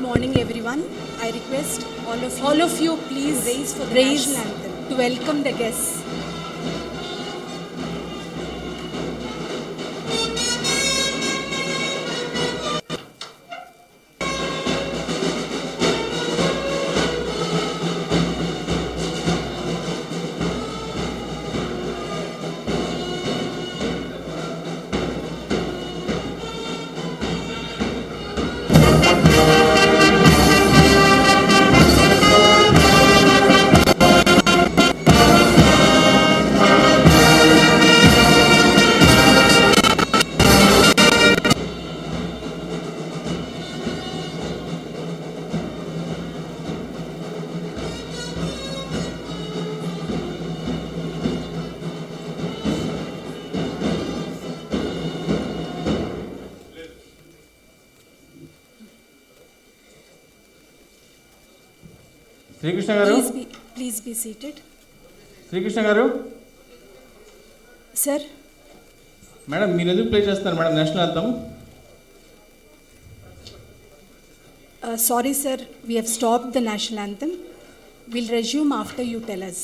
Good morning, everyone. I request all of you please raise for the national anthem to welcome the guests. Srikrishna గారు Please be seated. Srikrishna గారు Sir, madam మీరు ఎందుకు play చేస్తారు madam national అంతం? sorry, sir. We have stopped the national anthem. We'll resume after you tell us.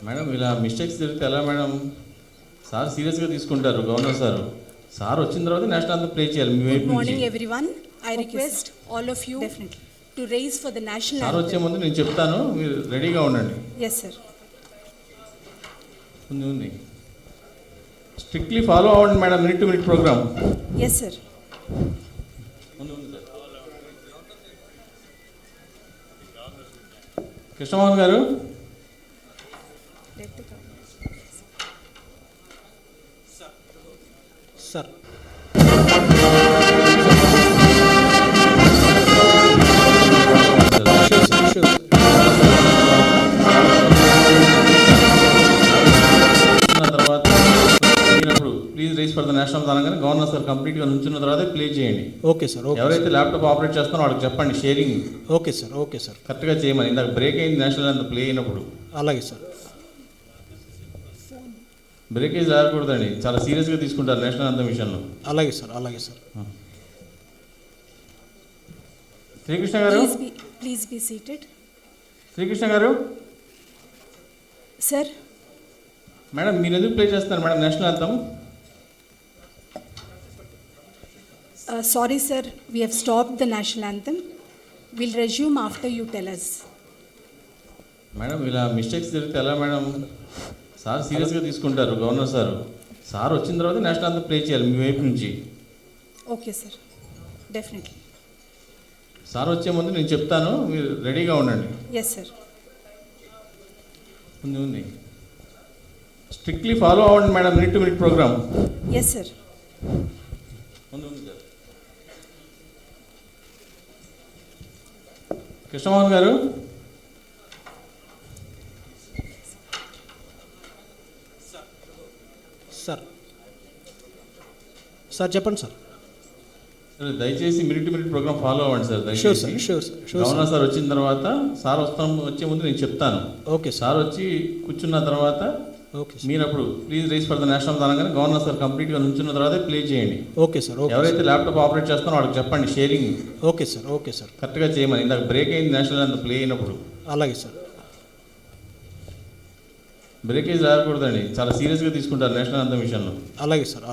Madam ఇలా mistakes జరిగితే ఎలా madam? Sir సీరియస్గా తీసుకుంటారు గవర్నర్ సార్ వచ్చిన తర్వాత నేషనల్ అంతం ప్లే చేయాలి మీ వైపు Good morning, నుంచి. everyone. I Okay, request all of you Definitely. to raise for the national sir వచ్చే anthem. ముందు నేను చెప్తాను, మీరు రెడీగా ఉండండి. Yes, sir. ఉంది స్ట్రిక్ట్లీ ఫాలో అవ్వండి madam, minute to minute programme. Yes, sir. ఉంది sir. Krishnamohan garu Let the governor. Sir. Sure. తర్వాత మీరప్పుడు please rise for the national అనగానే గవర్నర్ సార్ కంప్లీట్గా నుంచున్న తర్వాత ప్లే చేయండి. Okay, sir. ఎవరైతే ల్యాప్టాప్ ఆపరేట్ చేస్తారో వాళ్ళకి చెప్పండి షేరింగ్ Okay, sir. కరెక్ట్గా చేయమని. ఇందాక బ్రేక్ అయింది నేషనల్ అంత ప్లే అయినప్పుడు. అలాగే సార్. బ్రేకేజ్ రాకూడదండి, చాలా సీరియస్గా తీసుకుంటారు నేషనల్ అంత విషయంలో. అలాగే సార్. శ్రీకృష్ణ గారు Please be seated. శ్రీకృష్ణ గారు Sir, మేడం మీరు ఎందుకు ప్లే చేస్తారు మేడం నేషనల్ అంతం? sorry, sir. We have stopped the national anthem. We'll resume after you tell us. Madam ఇలా మిస్టేక్స్ జరిగితే ఎలా మేడం? సార్ సీరియస్గా తీసుకుంటారు గవర్నర్ సార్ వచ్చిన తర్వాత నేషనల్ అంతం ప్లే చేయాలి మీ వైపు నుంచి. Okay, sir. Definitely. సార్ వచ్చే ముందు నేను చెప్తాను, మీరు రెడీగా ఉండండి. Yes, sir. ఉంది స్ట్రిక్ట్లీ ఫాలో అవ్వండి madam, minute to minute programme. Yes, sir. ఉంది సార్. కృష్ణమోహన్ గారు సార్ చెప్పండి సార్. దయచేసి minute to minute program follow అవ్వండి సార్. Sure, దయచేసి sir. గవర్నర్ సార్ వచ్చిన తర్వాత వచ్చే ముందు నేను చెప్తాను. ఓకే సార్ వచ్చి కూర్చున్న తర్వాత ఓకే మీరు అప్పుడు please rise for the national అనగానే గవర్నర్ సార్ కంప్లీట్గా నుంచున్న తర్వాత ప్లే చేయండి. Okay sir. ఎవరైతే ల్యాప్టాప్ ఆపరేట్ చేస్తారో వాళ్ళకి చెప్పండి షేరింగ్ ఓకే సార్. కరెక్ట్గా చేయమని. ఇందాక బ్రేక్ అయింది నేషనల్ అంత ప్లే అయినప్పుడు. అలాగే సార్. బ్రేకేజ్ రాకూడదండి, చాలా సీరియస్గా తీసుకుంటారు నేషనల్ అంత విషయంలో. అలాగే sir.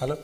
Hello.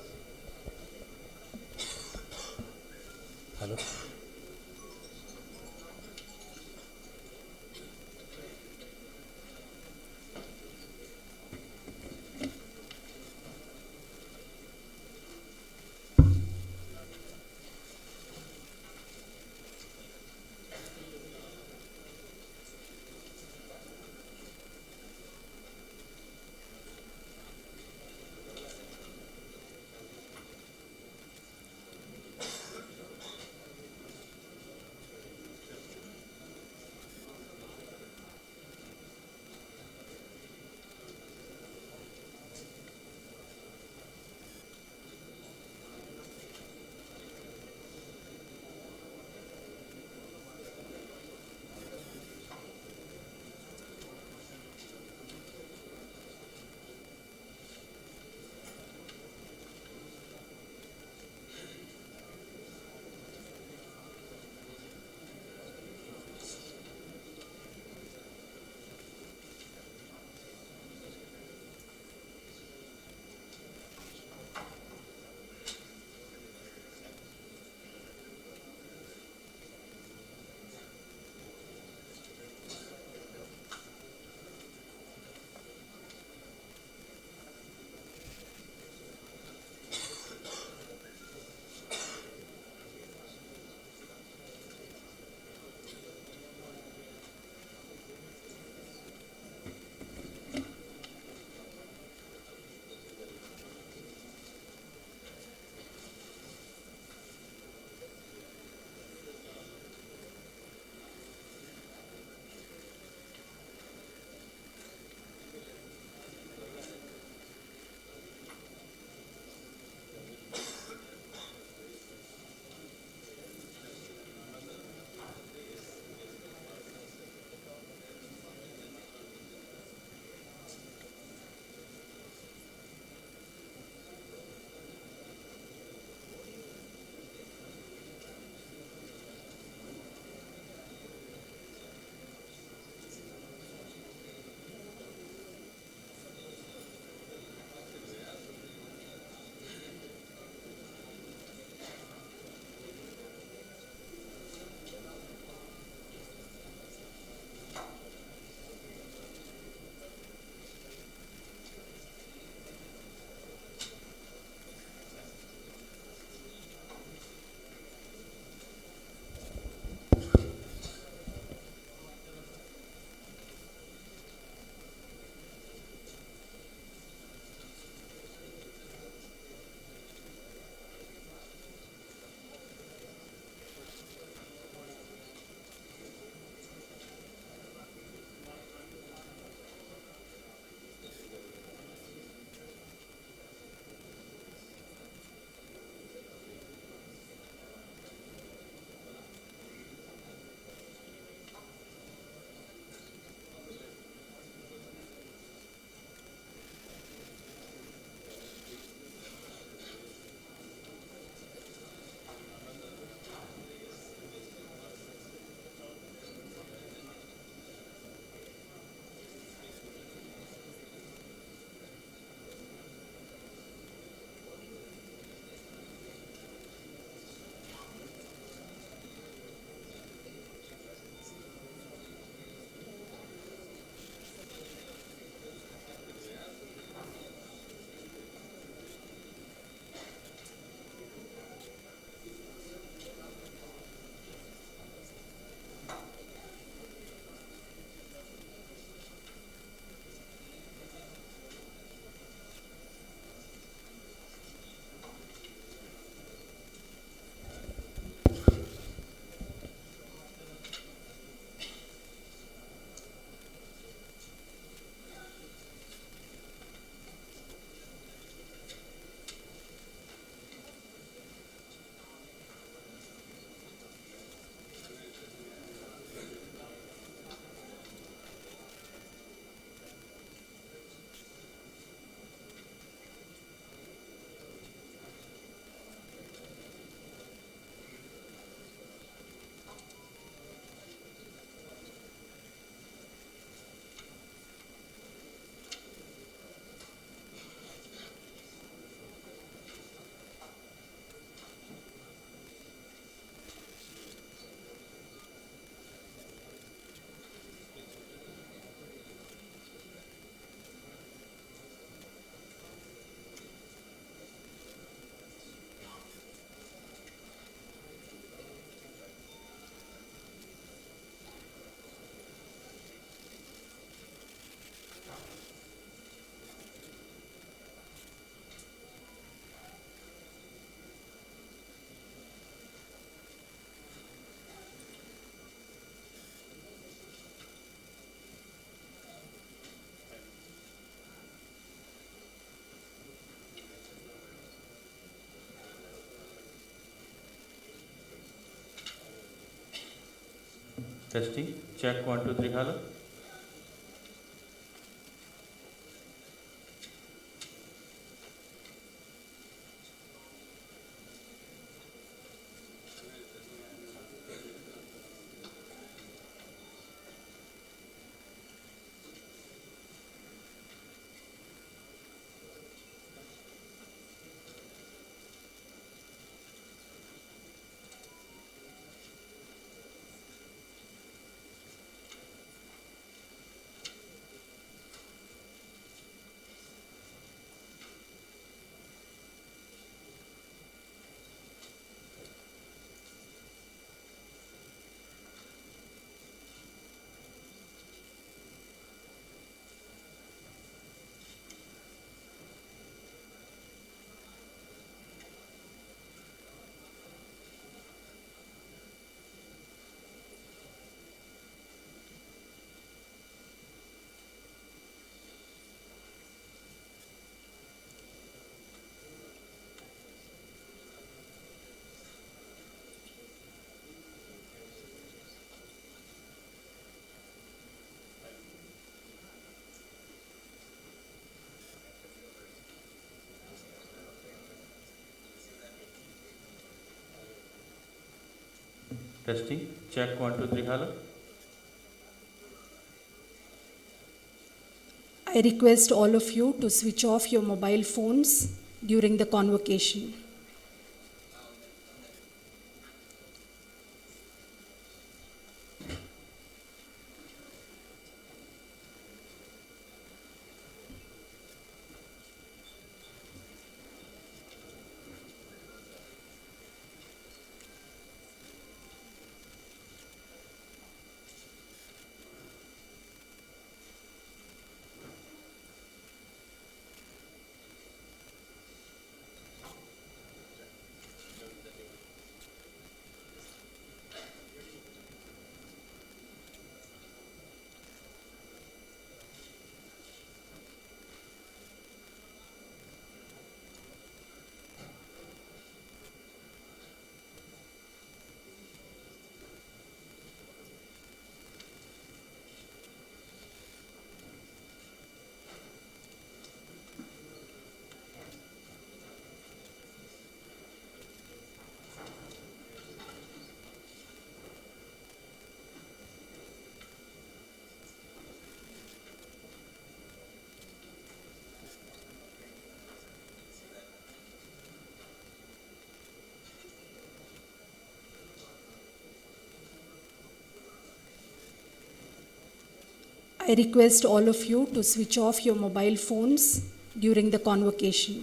Testing. Check 1 2 3. Hello. Testing. Check 1 2 3. Hello. I request all of you to switch off your mobile phones during the convocation. I request all of you to switch off your mobile phones during the convocation.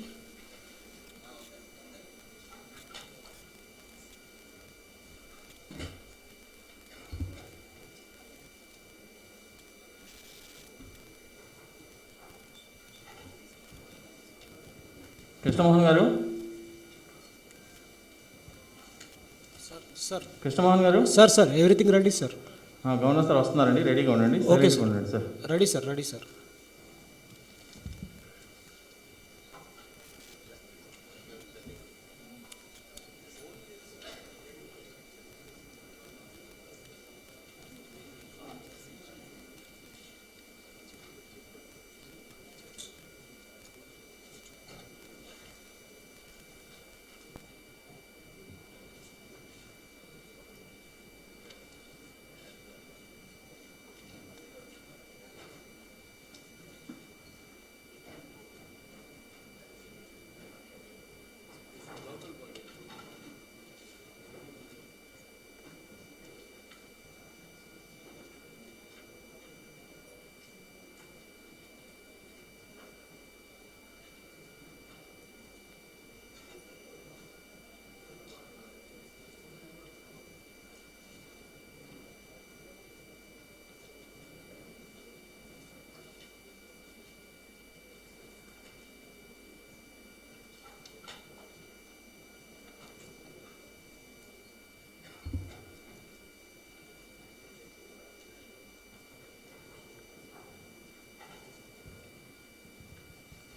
Krishnamohan garu, sir Krishnamohan garu, sir everything ready sir. Governor sir వస్తున్నారండి, రెడీగా ఉండండి. Okay రెడీగా sir. ఉండండి sir. Ready sir.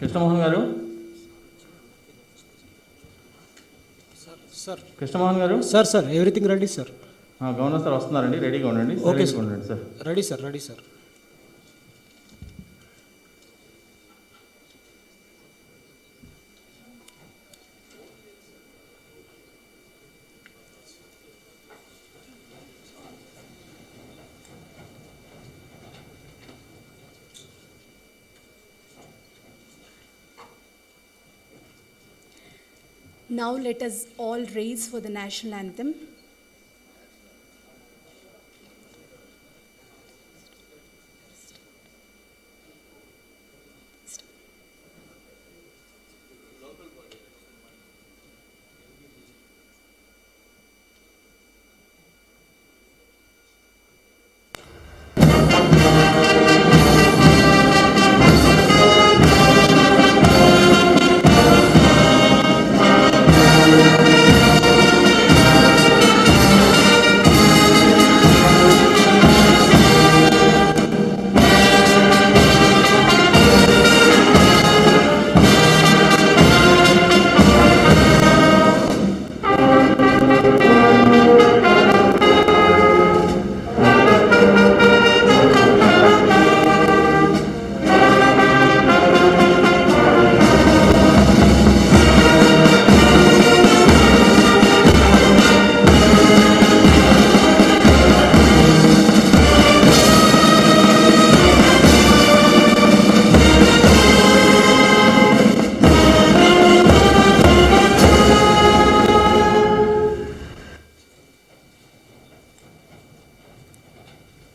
Krishnamohan garu, sir Krishnamohan garu, sir everything ready sir. Governor sir వస్తున్నారండి, రెడీగా ఉండండి. Okay సైలెంట్గా ఉండండి sir. Ready sir, ready sir. Now let us all raise for the national anthem.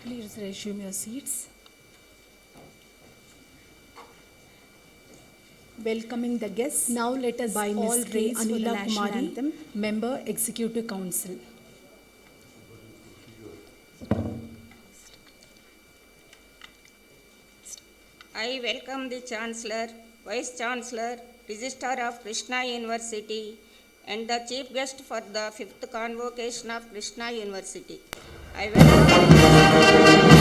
Please resume your seats. Welcoming the guests. Now let us By all Ms. raise for the Anila national Kumari, anthem. Member Executive Council. I welcome the Chancellor, Vice Chancellor, Registrar of Krishna University, and the Chief Guest for the 5th Convocation of Krishna University. I welcome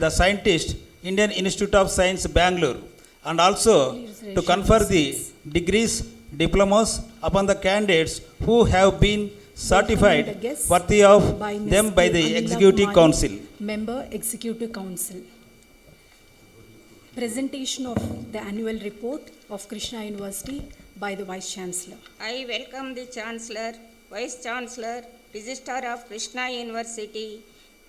the scientist, Indian Institute of Science, Bangalore, and also Please raise to your confer the seats. degrees, diplomas upon the candidates who have been Welcoming the certified guests worthy of by Ms. them by the Anila Executive Kumari, Council. Member Executive Council. Presentation of the annual report of Krishna University by the Vice Chancellor. I welcome the Chancellor, Vice Chancellor, Registrar of Krishna University,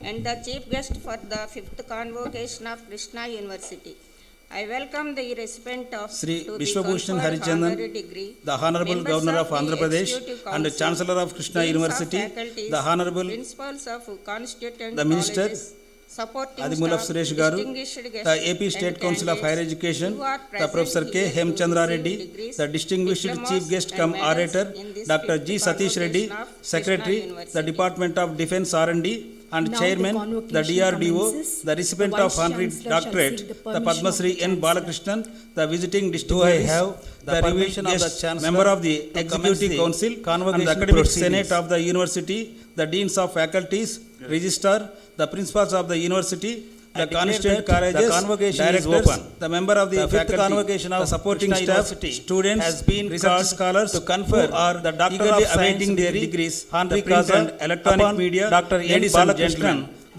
and the Chief Guest for the 5th Convocation of Krishna University. I welcome the recipient of Sri to the Vishwabhushan conferred Harichandan, honorary degree, the Honorable members Governor of the Andhra Pradesh Executive and Council, Chancellor of Krishna deans University, faculties, the Honorable principals of constituent the Minister, colleges, supporting Adimulaf staff, Suresh Garu, distinguished guests, the AP and State Council of Higher candidates Education, who are the present Professor K. here to Hemchandra receive Reddy, degrees, the distinguished diplomas, Chief Guest and cum medals orator, in this Dr. G. fifth Satish Reddy, convocation of Krishna Secretary, the University. Department of Defense R&D, and Now the Chairman, the convocation DRDO, commences. the recipient The of Vice honorary Chancellor shall doctorate, seek the the permission Padma of Shri the N. Chancellor. Balakrishnan, the visiting Do I dignitaries, have the revered permission of the guests, Chancellor member of the to commence Executive the Council, and convocation the Academic proceedings? Senate of the University, the Deans of Faculties, Registrar, the Principals of the University, I the declare Constituent that the Colleges, convocation is Directors, open. the member of the The fifth faculty, convocation of the supporting Krishna staff, University students, has been research called scholars to confer who are the Doctor eagerly of Science awaiting their degree, degrees, honorary the print causa and electronic upon media, Dr. N. ladies and Balakrishnan, gentlemen.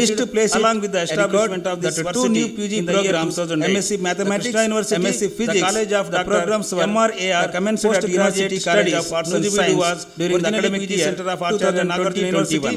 wish to place along with the establishment of this that two new university PG in the year programs, 2008. MSc Mathematics, The Krishna University, MSc Physics, the College of the Dr. programs were MRAR commenced at Postgraduate University College Studies, of Arts and Nujibili Science was during the originally academic PG year Center of Acharya Nagarjuna University,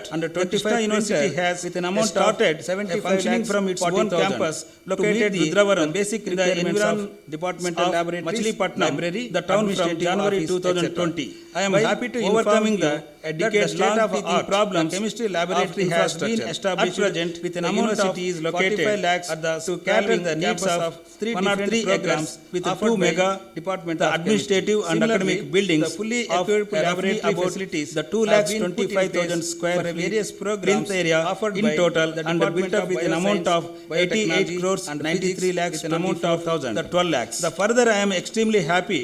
that and the 25 Krishna University printer has with an amount of started 75 functioning lakhs from its own 40,000 campus to located meet the Rudravaram basic in the requirements environ of departmental of laboratories, Machilipatnam, library, the town from administrative January office, 2020. etc. I am By happy to overcoming inform you the that the state state of of the art problems the chemistry of laboratory has been infrastructure. established At present, with an the amount of university is located 45 lakhs at the to cater Scaling the needs campus of of three 1 or different 3 programs acres with offered 2 by mega Department the of administrative Chemistry. and Similarly, academic buildings the fully of equipped roughly laboratory about facilities the 2 have lakhs been put in 25,000 place square for feet various plinth programs area offered in by total the and Department built up of with an amount of Bioscience, 88 Biotechnology crores and 93 Physics lakhs with an amount of 24,000. the 12 lakhs. The further I am extremely happy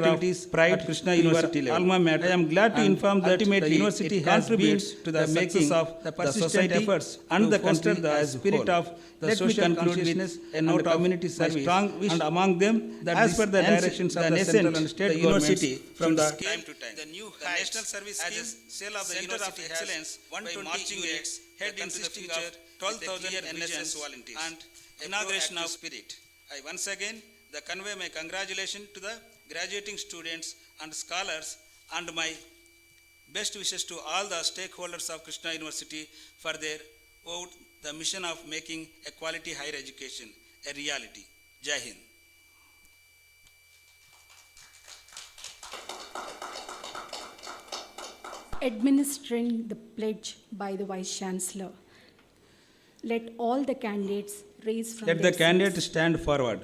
activities pride at Krishna to your University level. alma mater. I am glad to And inform that ultimately, the university it has contributes been to the making success of the the persistent society efforts and to the foster country the as a spirit whole. of The let me social conclude consciousness with a and note the of community my service strong wish, and among them that as this per the ends directions of the the nascent central and state the governments university from the should time to scale time. the new The heights national service as a scheme cell of the Center university of has Excellence 120 by marching units units head into the consisting future of 12,000 NSS volunteers and inauguration of spirit. I once again convey my congratulations to the graduating students and scholars and my best wishes to all the stakeholders of Krishna University for their vote the mission of making a quality higher education a reality. Jai Hind. Administering the pledge by the Vice Chancellor. Let all the candidates raise from Let the their candidate seats. stand forward.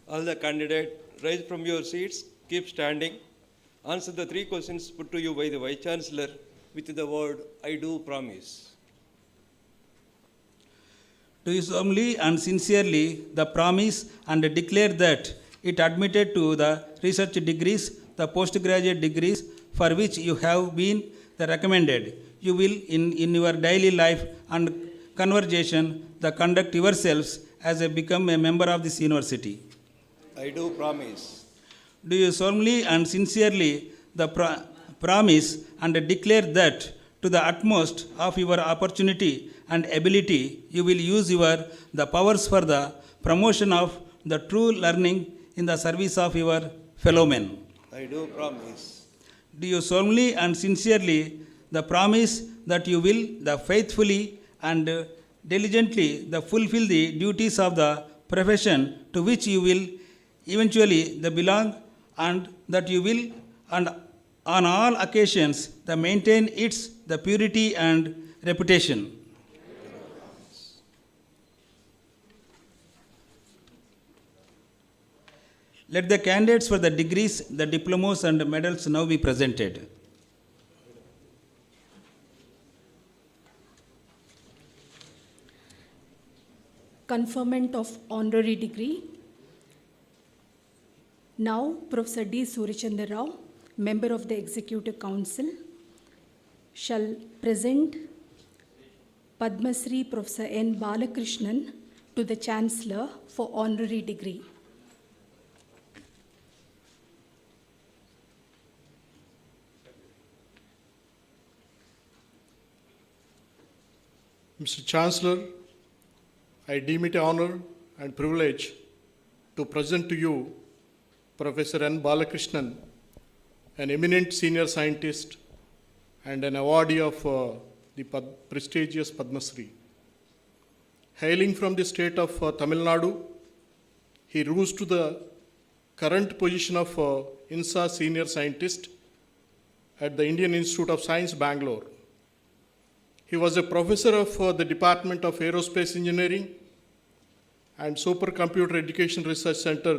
All the candidates rise from your seats, keep standing. Answer the three questions put to you by the Vice Chancellor with the word, I do promise. Do you solemnly and sincerely the promise and declare that it admitted to the research degrees, the postgraduate degrees for which you have been the recommended, you will in your daily life and conversation the conduct yourselves as a become a member of this university? I do promise. Do you solemnly and sincerely the promise and declare that to the utmost of your opportunity and ability you will use the powers for the promotion of the true learning in the service of your fellow men? I do promise. Do you solemnly and sincerely the promise that you will the faithfully and diligently the fulfill the duties of the profession to which you will eventually the belong, and that you will and on all occasions the maintain its the purity and reputation? Let the candidates for the degrees, the diplomas and medals now be presented. Conferment of honorary degree. Now, Professor D. Surichandra Rao, member of the Executive Council, shall present Padma Shri Professor N. Balakrishnan to the Chancellor for honorary degree. Mr. Chancellor, I deem it an honor and privilege to present to you Professor N. Balakrishnan, an eminent senior scientist and an awardee of the prestigious Padma Shri. Hailing from the state of Tamil Nadu, he rose to the current position of INSA senior scientist at the Indian Institute of Science, Bangalore. He was a professor of the Department of Aerospace Engineering and Supercomputer Education Research Center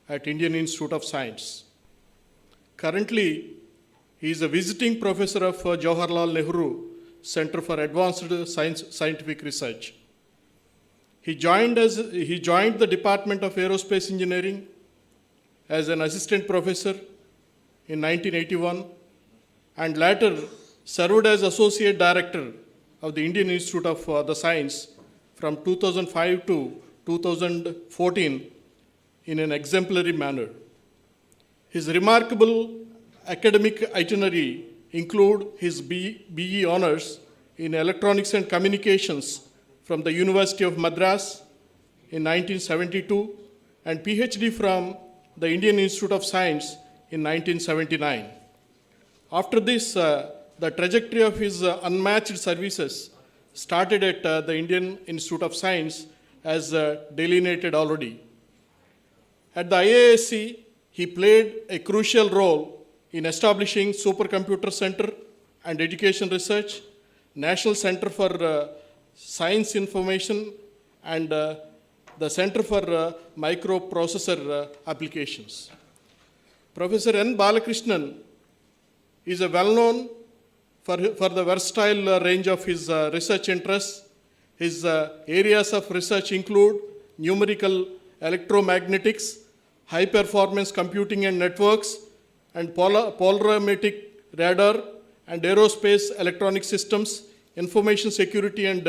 at Indian Institute of Science. Currently, he is a visiting professor of Jawaharlal Nehru Center for Advanced Scientific Research. He joined the Department of Aerospace Engineering as an assistant professor in 1981 and later served as associate director of the Indian Institute of the Science from 2005 to 2014 in an exemplary manner. His remarkable academic itinerary include his BE honors in Electronics and Communications from the University of Madras in 1972 and PhD from the Indian Institute of Science in 1979. After this, the trajectory of his unmatched services started at the Indian Institute of Science as delineated already. At the IISc, he played a crucial role in establishing Supercomputer Center and Education Research, National Center for Science Information, and the Center for Microprocessor Applications. Professor N. Balakrishnan is a well-known for the versatile range of his research interests. His areas of research include numerical electromagnetics, high-performance computing and networks, and polarimetric radar, and aerospace electronic systems, information security, and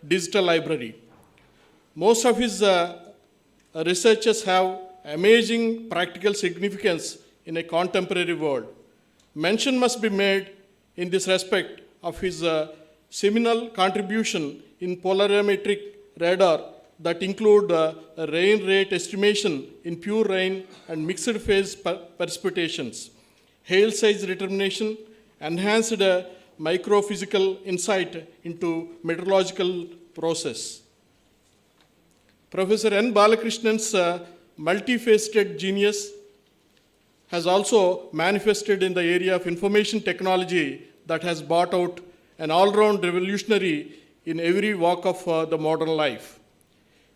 digital library. Most of his researches have amazing practical significance in a contemporary world. Mention must be made in this respect of his seminal contribution in polarimetric radar that include rain rate estimation in pure rain and mixed phase precipitations, hail size determination, enhanced microphysical insight into meteorological process. Professor N. Balakrishnan's multifaceted genius has also manifested in the area of information technology that has brought out an all-round revolutionary in every walk of the modern life.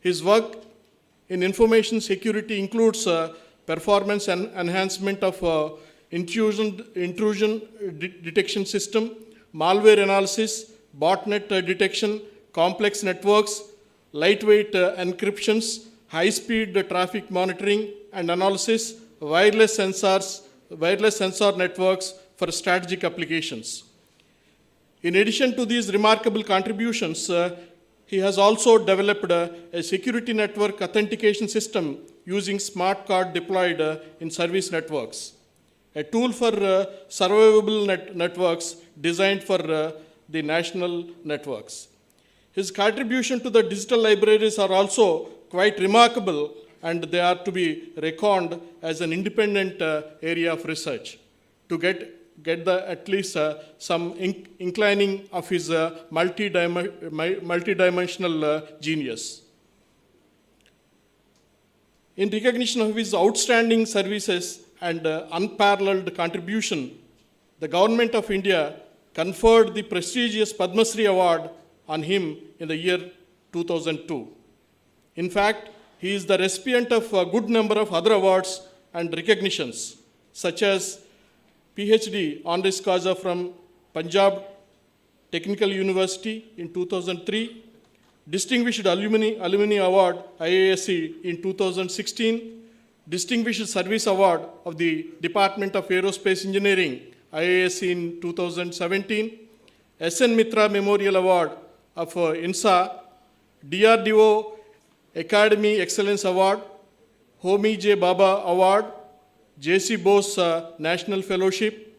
His work in information security includes performance and enhancement of intrusion detection system, malware analysis, botnet detection, complex networks, lightweight encryptions, high-speed traffic monitoring and analysis, wireless sensor networks for strategic applications. In addition to these remarkable contributions, he has also developed a security network authentication system using smart card deployed in service networks, a tool for survivable networks designed for the national networks. His contribution to the digital libraries are also quite remarkable, and they are to be reckoned as an independent area of research to get at least some inclining of his multidimensional genius. In recognition of his outstanding services and unparalleled contribution, the Government of India conferred the prestigious Padma Shri Award on him in the year 2002. In fact, he is the recipient of a good number of other awards and recognitions, such as PhD honoris causa from Punjab Technical University in 2003, Distinguished Alumni Award IISc in 2016, Distinguished Service Award of the Department of Aerospace Engineering IISc in 2017, SN Mitra Memorial Award of INSA, DRDO Academy Excellence Award, Homi J. Baba Award, J.C. Bose National Fellowship.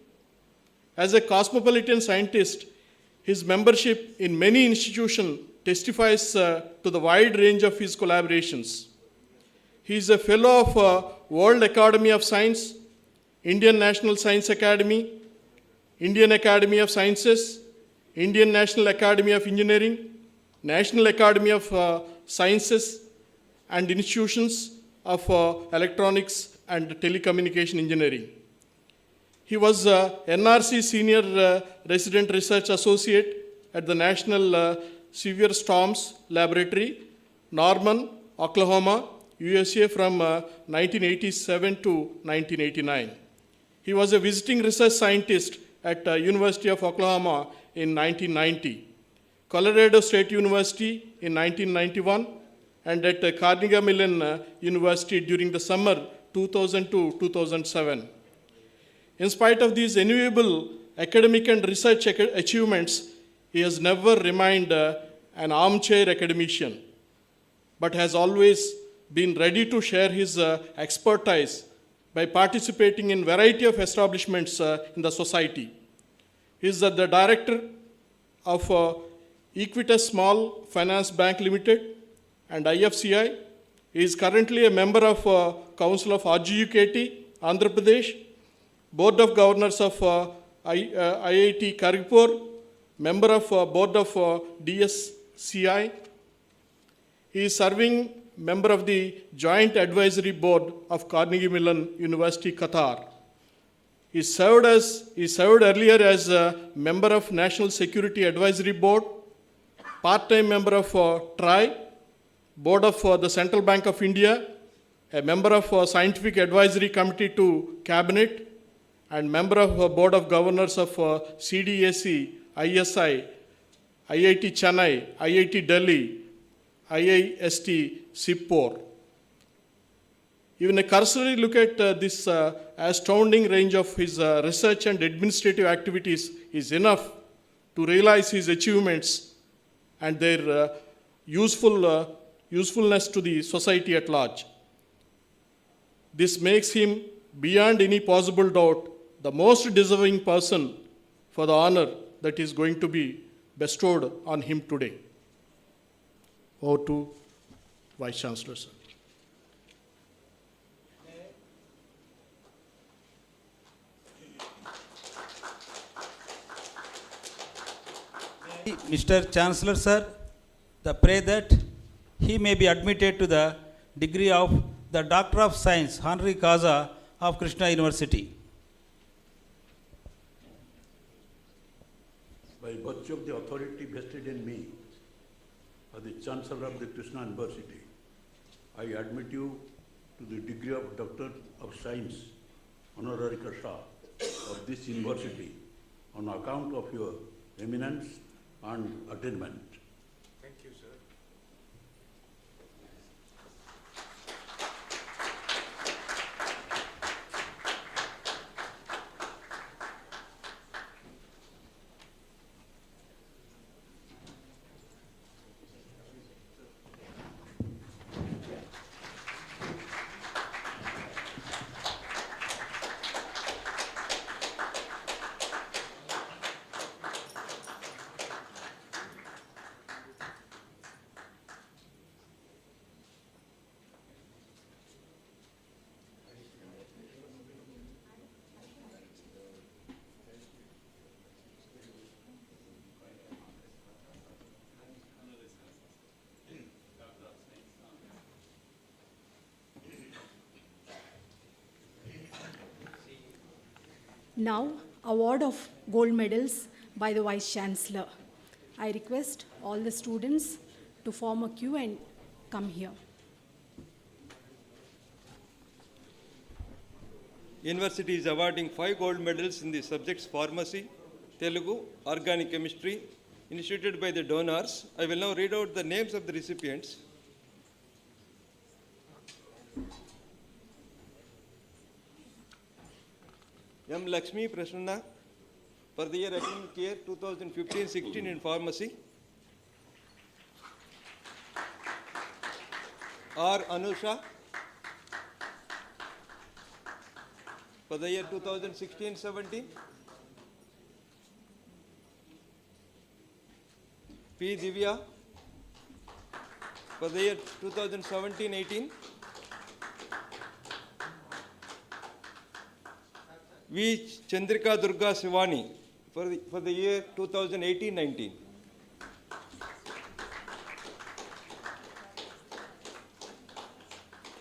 As a cosmopolitan scientist, his membership in many institutions testifies to the wide range of his collaborations. He is a fellow of World Academy of Science, Indian National Science Academy, Indian Academy of Sciences, Indian National Academy of Engineering, National Academy of Sciences, and institutions of electronics and telecommunication engineering. He was NRC Senior Resident Research Associate at the National Severe Storms Laboratory, Norman, Oklahoma, USA from 1987 to 1989. He was a visiting research scientist at University of Oklahoma in 1990, Colorado State University in 1991, and at Carnegie Mellon University during the summer 2002-2007. In spite of these enviable academic and research achievements, he has never remained an armchair academician, but has always been ready to share his expertise by participating in variety of establishments in the society. He is the director of Equitas Small Finance Bank Limited and IFCI. He is currently a member of Council of RGUKT, Andhra Pradesh, Board of Governors of IIT Kharagpur, member of Board of DSCI. He is serving member of the Joint Advisory Board of Carnegie Mellon University, Qatar. He served earlier as a member of National Security Advisory Board, part-time member of TRI, Board of the Central Bank of India, a member of Scientific Advisory Committee to Cabinet, and member of Board of Governors of CDAC, ISI, IIT Chennai, IIT Delhi, IIST Singapore. Even a cursory look at this astounding range of his research and administrative activities is enough to realize his achievements and their usefulness to the society at large. This makes him, beyond any possible doubt, the most deserving person for the honor that is going to be bestowed on him today. Over to Vice Chancellor, sir. Mr. Chancellor, sir, the pray that he may be admitted to the degree of the Doctor of Science, honorary causa of Krishna University. By virtue of the authority vested in me as the Chancellor of the Krishna University, I admit you to the degree of Doctor of Science, honorary causa of this university on account of your eminence and attainment. Now, award of gold medals by the Vice Chancellor. I request all the students to form a queue and come here. University is awarding 5 gold medals in the subjects pharmacy, Telugu, organic chemistry, instituted by the donors. I will now read out the names of the recipients. M. Lakshmi Prasanna for the year academic year 2015-16 in pharmacy. R. Anusha for the year 2016-17. P. Divya for the year 2017-18. V. Chandrika Durga Sivani for the year 2018-19.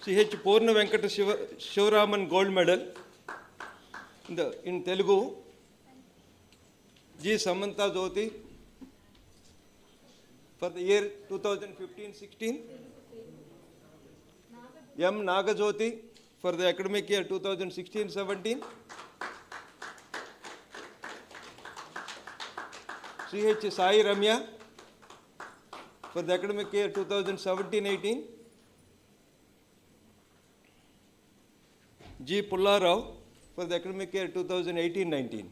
C.H. Purna Venkata Shivaraman Gold Medal in Telugu. G. Samantha Jyoti for the year 2015-16. M. Nagajyoti for the academic year 2016-17. C.H. Sai Ramya for the academic year 2017-18. G. Pullarao for the academic year 2018-19.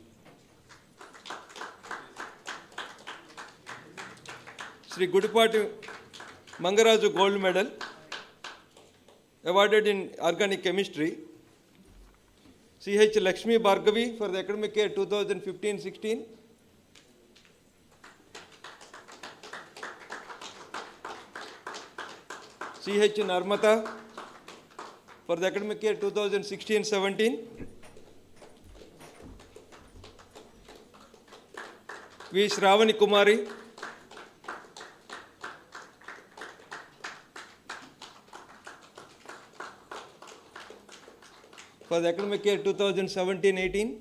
Sri Gudipati Mangaraju Gold Medal awarded in organic chemistry. C.H. Lakshmi Bhargavi for the academic year 2015-16. C.H. Narmata for the academic year 2016-17. V. Shravani Kumari for the academic year 2017-18.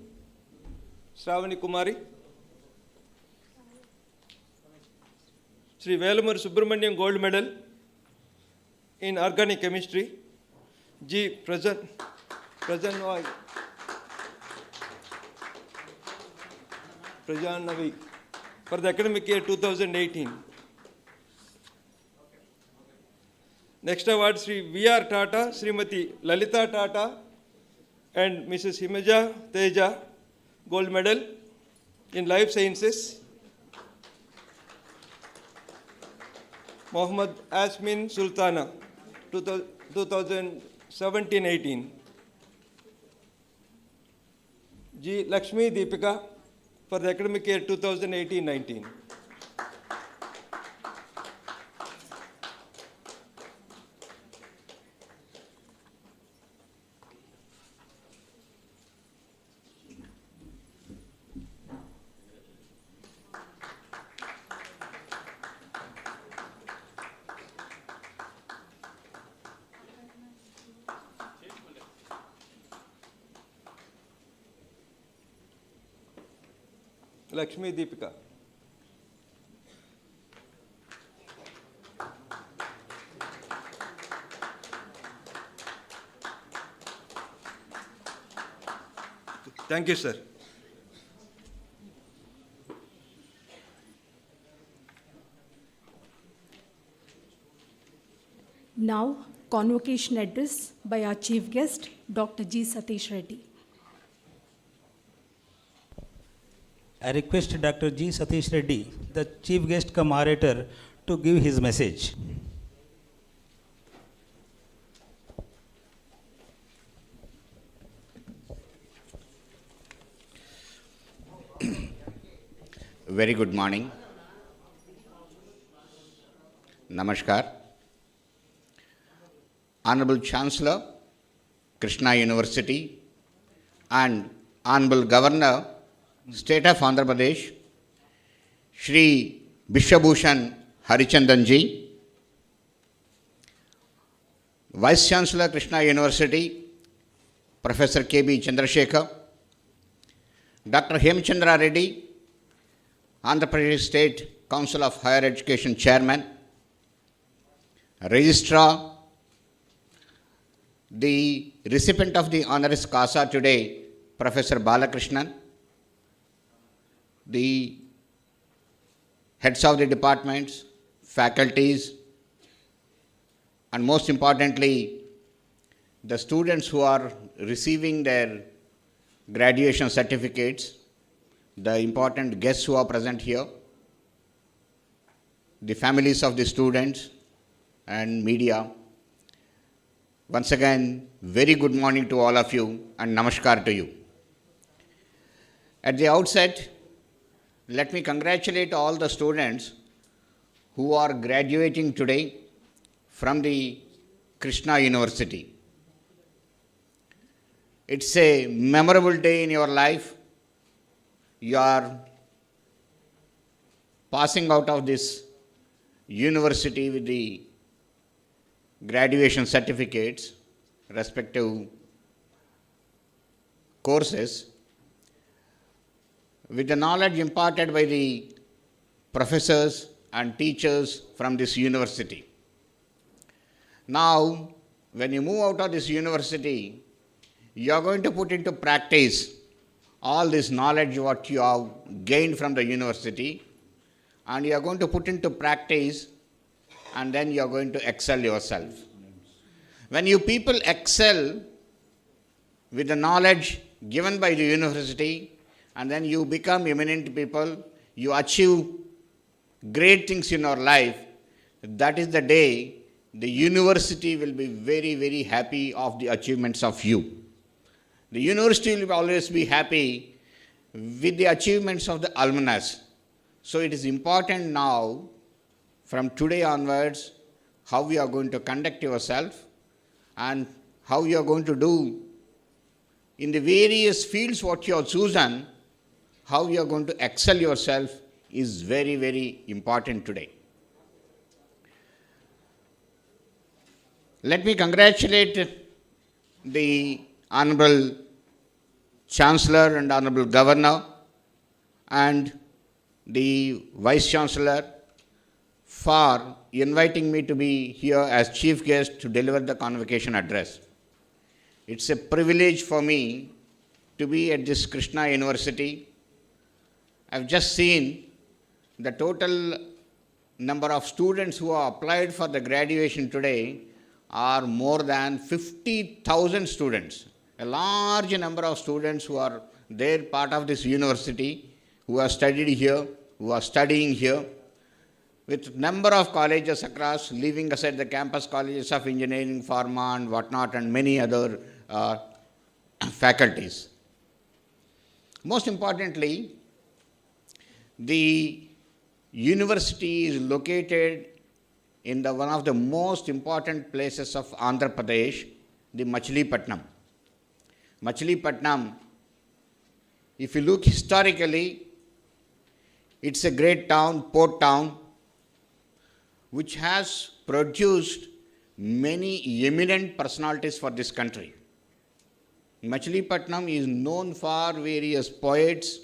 Shravani Kumari. Sri Velamur Subramaniam Gold Medal in organic chemistry. G. Prajannavi for the academic year 2018. Next award, Sri V.R. Tata, Srimati Lalita Tata and Mrs. Himaja Teja, Gold Medal in Life Sciences. Mohammad Asmin Sultana, 2017-18. G. Lakshmi Deepika for the academic year 2018-19. Lakshmi Deepika. Thank you, sir. Now, convocation address by our chief guest, Dr. G. Satish Reddy. I request Dr. G. Satish Reddy, the chief guest cum orator, to give his message. Very good morning. Namaskar. Honorable Chancellor, Krishna University, and Honorable Governor, State of Andhra Pradesh, Shri Bishwabhushan Harichandan ji, Vice Chancellor, Krishna University, Professor K.B. Chandrasekhar, Dr. Hemchandra Reddy, Andhra Pradesh State Council of Higher Education Chairman, Registrar, the recipient of the honoris causa today, Professor Balakrishnan, the heads of the departments, faculties, and most importantly, the students who are receiving their graduation certificates, the important guests who are present here, the families of the students and media. Once again, very good morning to all of you and namaskar to you. At the outset, let me congratulate all the students who are graduating today from the Krishna University. It's a memorable day in your life. You are passing out of this university with the graduation certificates, respective courses, with the knowledge imparted by the professors and teachers from this university. Now, when you move out of this university, you are going to put into practice all this knowledge what you have gained from the university, and you are going to put into practice, and then you are going to excel yourself. When you people excel with the knowledge given by the university, and then you become eminent people, you achieve great things in your life, that is the day the university will be very, very happy of the achievements of you. The university will always be happy with the achievements of the alumnus. So it is important now, from today onwards, how we are going to conduct yourself and how you are going to do in the various fields what you have chosen, how you are going to excel yourself is very, very important today. Let me congratulate the Honorable Chancellor and Honorable Governor and the Vice Chancellor for inviting me to be here as chief guest to deliver the convocation address. It's a privilege for me to be at this Krishna University. I've just seen the total number of students who have applied for the graduation today are more than 50,000 students. A large number of students who are there part of this university, who have studied here, who are studying here, with number of colleges across, leaving aside the campus colleges of engineering, pharma and whatnot, and many other faculties. Most importantly, the university is located in one of the most important places of Andhra Pradesh, the Machilipatnam. Machilipatnam, if you look historically, it's a great town, port town, which has produced many eminent personalities for this country. Machilipatnam is known for various poets,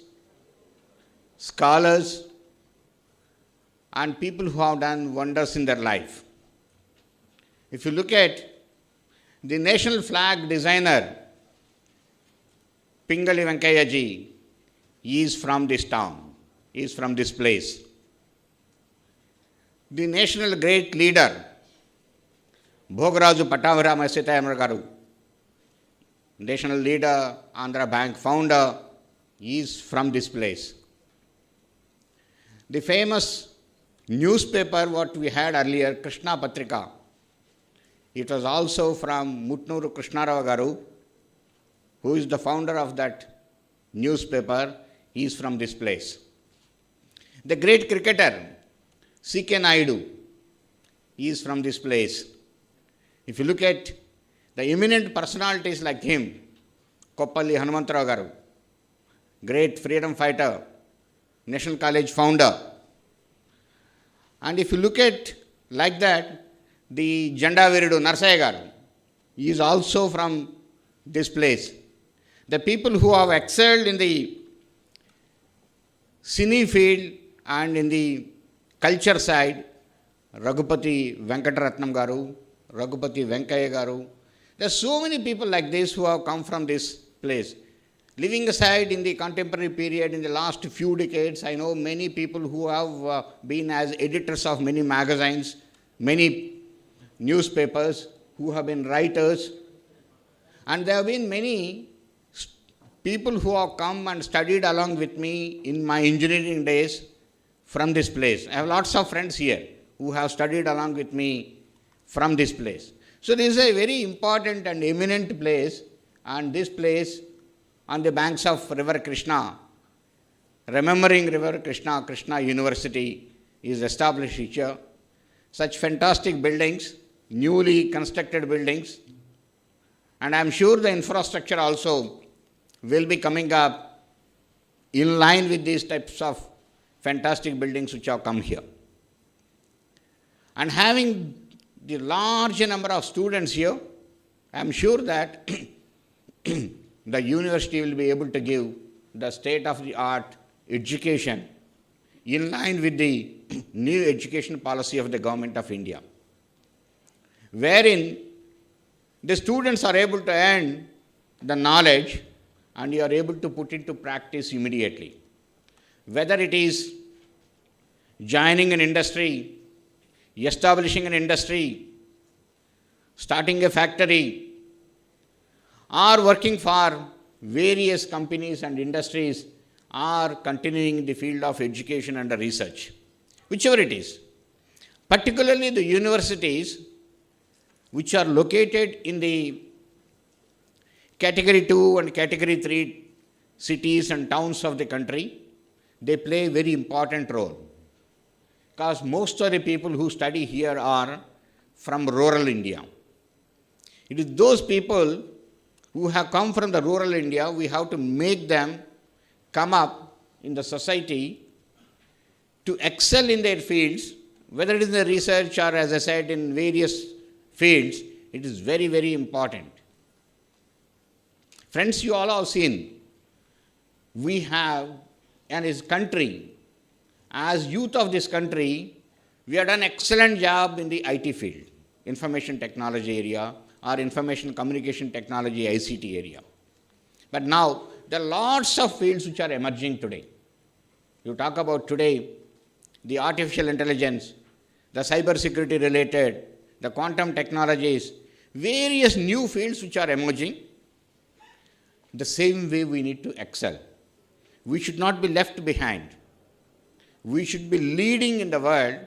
scholars, and people who have done wonders in their life. If you look at the national flag designer, Pingali Venkaiah ji, he is from this town, he is from this place. The national great leader, Bhogaraju Pattabhirama Sitayamra Garu, national leader, Andhra Bank founder, he is from this place. The famous newspaper what we had earlier, Krishna Patrika, it was also from Mutnuru Krishnarao Garu, who is the founder of that newspaper. He is from this place. The great cricketer, C.K. Naidu, he is from this place. If you look at the eminent personalities like him, Koppalli Hanumantarao Garu, great freedom fighter, National College founder. And if you look at like that, the Janda Viridu Narsaya Garu, he is also from this place. The people who have excelled in the cine field and in the culture side, Raghupati Venkataratnam Garu, Raghupati Venkaiah Garu. There are so many people like this who have come from this place. Living aside in the contemporary period, in the last few decades, I know many people who have been as editors of many magazines, many newspapers, who have been writers. And there have been many people who have come and studied along with me in my engineering days from this place. I have lots of friends here who have studied along with me from this place. So this is a very important and eminent place, and this place on the banks of River Krishna, remembering River Krishna, Krishna University is established here. Such fantastic buildings, newly constructed buildings, and I am sure the infrastructure also will be coming up in line with these types of fantastic buildings which have come here. And having the large number of students here, I am sure that the university will be able to give the state-of-the-art education in line with the new education policy of the Government of India, wherein the students are able to earn the knowledge and you are able to put into practice immediately. Whether it is joining an industry, establishing an industry, starting a factory, or working for various companies and industries, or continuing in the field of education and research, whichever it is. Particularly the universities which are located in the Category 2 and Category 3 cities and towns of the country, they play a very important role. Because most of the people who study here are from rural India. It is those people who have come from the rural India, we have to make them come up in the society to excel in their fields, whether it is in the research or, as I said, in various fields. It is very, very important. Friends, you all have seen, we have, in this country, as youth of this country, we have done an excellent job in the IT field, information technology area, or information communication technology, ICT area. But now, there are lots of fields which are emerging today. You talk about today, the artificial intelligence, the cyber security related, the quantum technologies, various new fields which are emerging. The same way we need to excel. We should not be left behind. We should be leading in the world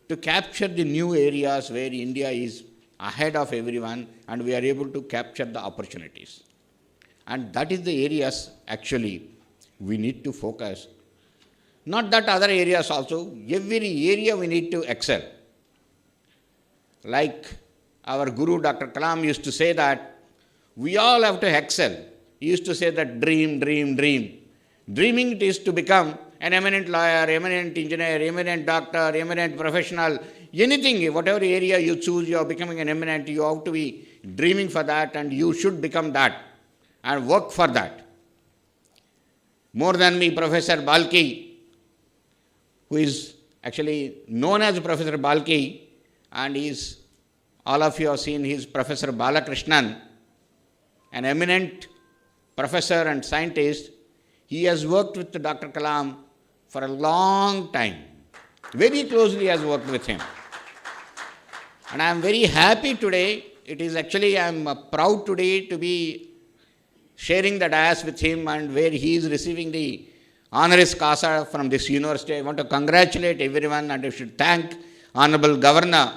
to capture the new areas where India is ahead of everyone and we are able to capture the opportunities. And that is the areas actually we need to focus. Not that other areas also, every area we need to excel. Like our Guru Dr. Kalam used to say that we all have to excel. He used to say that dream, dream, dream. Dreaming it is to become an eminent lawyer, eminent engineer, eminent doctor, eminent professional, anything, whatever area you choose, you are becoming an eminent, you have to be dreaming for that and you should become that and work for that. More than me, Professor Balki, who is actually known as Professor Balki, and is, all of you have seen, he is Professor Balakrishnan, an eminent professor and scientist. He has worked with Dr. Kalam for a long time. Very closely has worked with him. And I am very happy today. It is actually, I am proud today to be sharing the dais with him, and where he is receiving the honoris causa from this university. I want to congratulate everyone, and I should thank Honorable Governor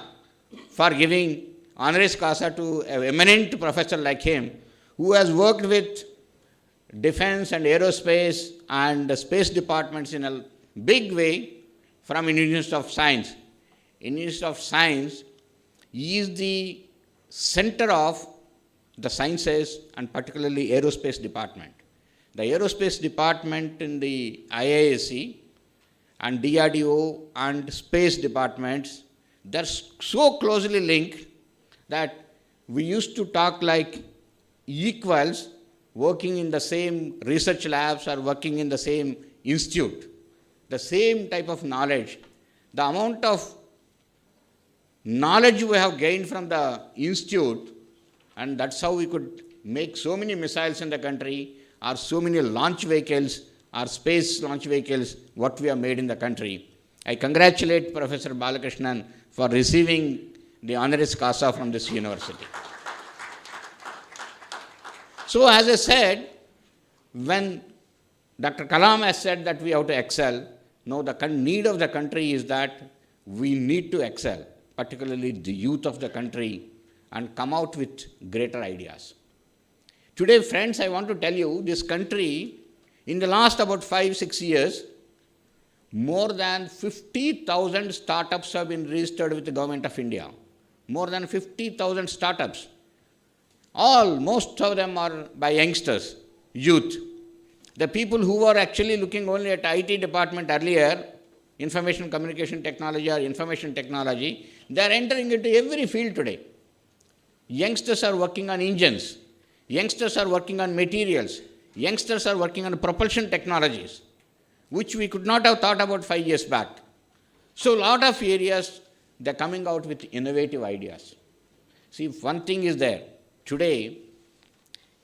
for giving honoris causa to an eminent professor like him, who has worked with defense and aerospace and the space departments in a big way from Indian Institute of Science. Indian Institute of Science is the center of the sciences, and particularly aerospace department. The aerospace department in the IISc and DRDO and space departments, they're so closely linked that we used to talk like equals working in the same research labs or working in the same institute. The same type of knowledge. The amount of knowledge we have gained from the institute, and that's how we could make so many missiles in the country, or so many launch vehicles, or space launch vehicles, what we have made in the country. I congratulate Professor Balakrishnan for receiving the honoris causa from this university. So as I said, when Dr. Kalam has said that we have to excel, now the need of the country is that we need to excel, particularly the youth of the country, and come out with greater ideas. Today, friends, I want to tell you, this country, in the last about 5-6 years, more than 50,000 startups have been registered with the government of India. More than 50,000 startups. Most of them are by youngsters, youth. The people who were actually looking only at IT department earlier, information communication technology or information technology, they are entering into every field today. Youngsters are working on engines. Youngsters are working on materials. Youngsters are working on propulsion technologies, which we could not have thought about 5 years back. So a lot of areas, they're coming out with innovative ideas. See, one thing is there. Today,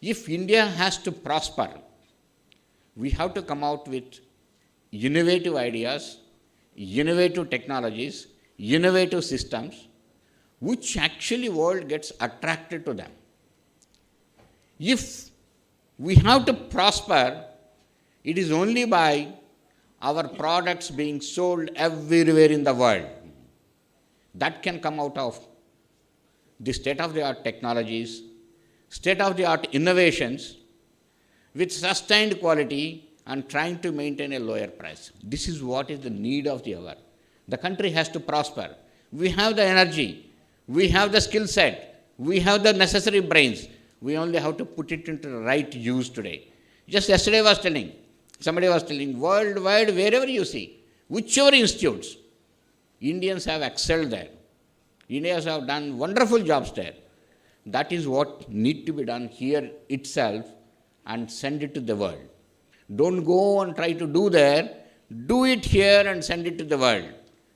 if India has to prosper, we have to come out with innovative ideas, innovative technologies, innovative systems, which actually world gets attracted to them. If we have to prosper, it is only by our products being sold everywhere in the world. That can come out of the state-of-the-art technologies, state-of-the-art innovations, with sustained quality and trying to maintain a lower price. This is what is the need of the hour. The country has to prosper. We have the energy, we have the skill set, we have the necessary brains. We only have to put it into the right use today. Just yesterday somebody was telling, worldwide, wherever you see, whichever institutes, Indians have excelled there. Indians have done wonderful jobs there. That is what need to be done here itself and send it to the world. Don't go and try to do there. Do it here and send it to the world.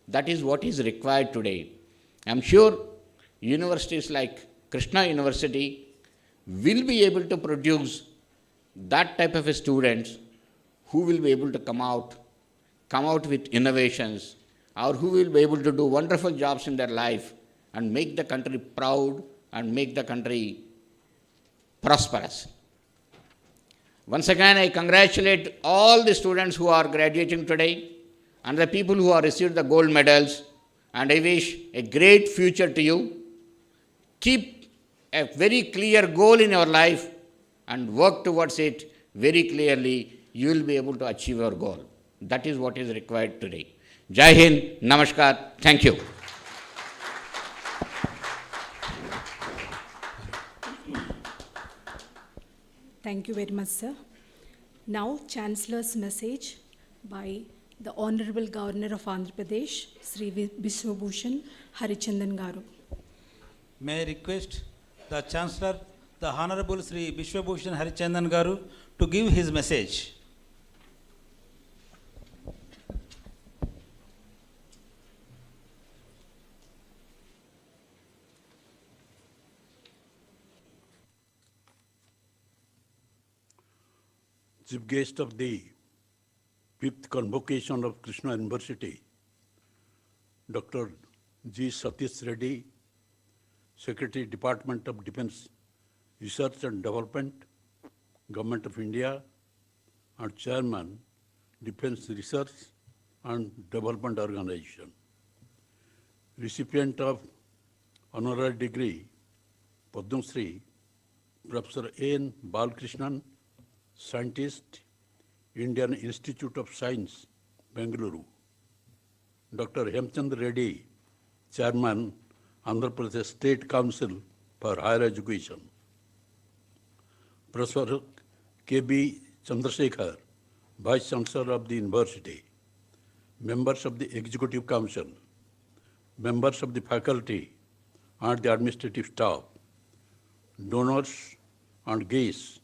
That is what is required today. I am sure universities like Krishna University will be able to produce that type of students who will be able to come out with innovations, or who will be able to do wonderful jobs in their life and make the country proud and make the country prosperous. Once again, I congratulate all the students who are graduating today and the people who have received the gold medals, and I wish a great future to you. Keep a very clear goal in your life and work towards it very clearly. You will be able to achieve your goal. That is what is required today. Jai Hind, Namaskar, thank you. Thank you very much, sir. Now, Chancellor's message by the Honorable Governor of Andhra Pradesh, Sri Biswabhushan Harichandan Garu. May I request the Chancellor, the Honorable Sri Biswabhushan Harichandan Garu, to give his message. chief guest of the 5th convocation of Krishna University, Dr. G. Satish Reddy, Secretary, Department of Defense Research and Development, Government of India, and Chairman, Defense Research and Development Organization. Recipient of honorary degree, Padma Shri, Professor N. Balakrishnan, Scientist, Indian Institute of Science, Bengaluru. Dr. Hemchand Reddy, Chairman, Andhra Pradesh State Council for Higher Education. Professor K.B. Chandrasekhar, Vice Chancellor of the University. Members of the Executive Council, members of the faculty and the administrative staff, donors and guests,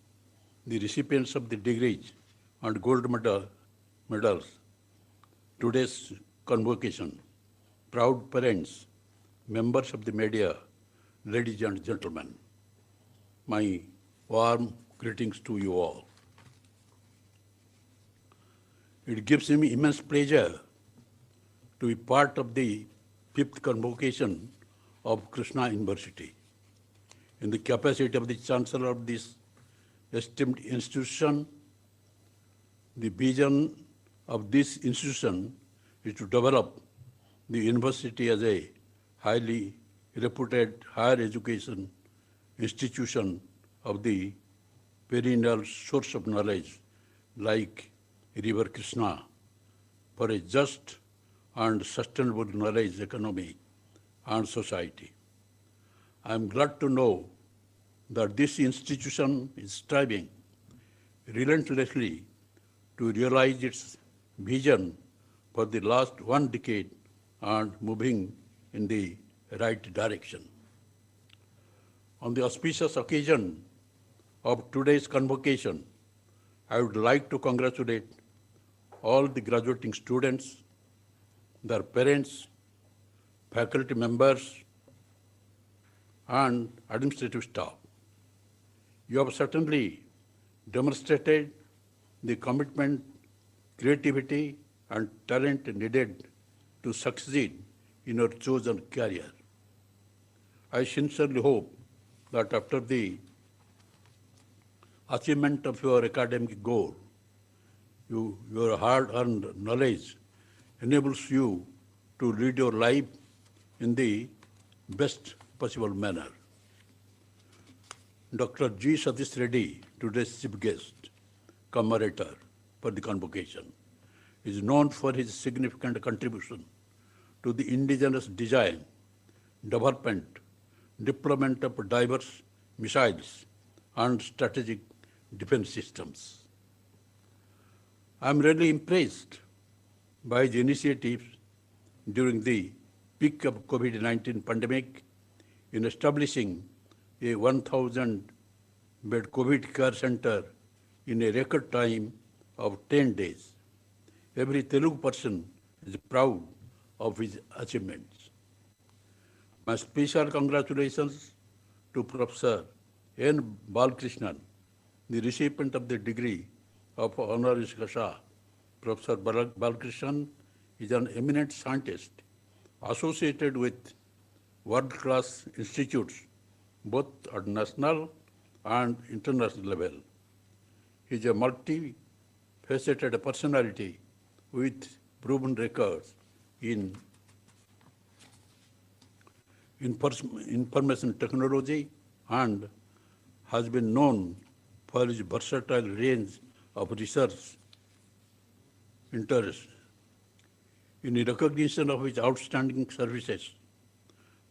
the recipients of the degrees and gold medals, today's convocation, proud parents, members of the media, ladies and gentlemen, my warm greetings to you all. It gives me immense pleasure to be part of the 5th convocation of Krishna University. In the capacity of the Chancellor of this esteemed institution, the vision of this institution is to develop the university as a highly reputed higher education institution of the perennial source of knowledge like River Krishna for a just and sustainable knowledge economy and society. I am glad to know that this institution is striving relentlessly to realize its vision for the last 1 decade and moving in the right direction. On the auspicious occasion of today's convocation, I would like to congratulate all the graduating students, their parents, faculty members, and administrative staff. You have certainly demonstrated the commitment, creativity, and talent needed to succeed in your chosen career. I sincerely hope that after the achievement of your academic goal, your hard-earned knowledge enables you to lead your life in the best possible manner. Dr. G. Satish Reddy, today's chief guest, commemorator for the convocation, is known for his significant contribution to the indigenous design, development, deployment of diverse missiles and strategic defense systems. I am really impressed by the initiatives during the peak of COVID-19 pandemic in establishing a 1,000-bed COVID care center in a record time of 10 days. Every Telugu person is proud of his achievements. My special congratulations to Professor N. Balakrishnan, the recipient of the degree of honoris causa. Professor Balakrishnan is an eminent scientist associated with world-class institutes, both at national and international level. He is a multi-faceted personality with proven records in information technology and has been known for his versatile range of research interests. In recognition of his outstanding services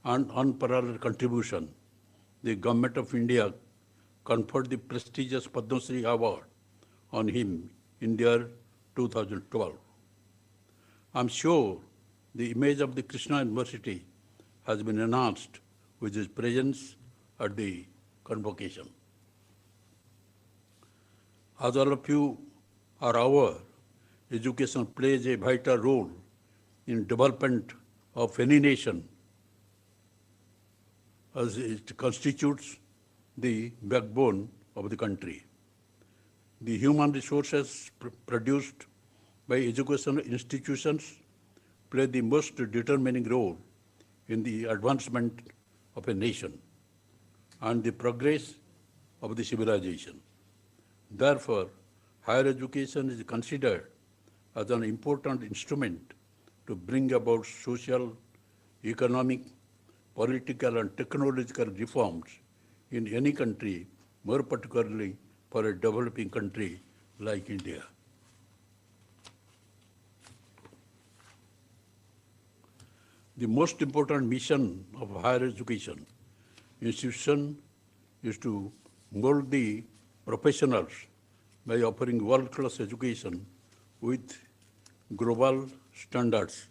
and unparalleled contribution, the Government of India conferred the prestigious Padma Shri Award on him in the year 2012. I'm sure the image of the Krishna University has been enhanced with his presence at the convocation. As all of you are aware, education plays a vital role in development of any nation, as it constitutes the backbone of the country. The human resources produced by educational institutions play the most determining role in the advancement of a nation and the progress of the civilization. Therefore, higher education is considered as an important instrument to bring about social, economic, political, and technological reforms in any country, more particularly for a developing country like India. The most important mission of higher education institution is to mold the professionals by offering world-class education with global standards.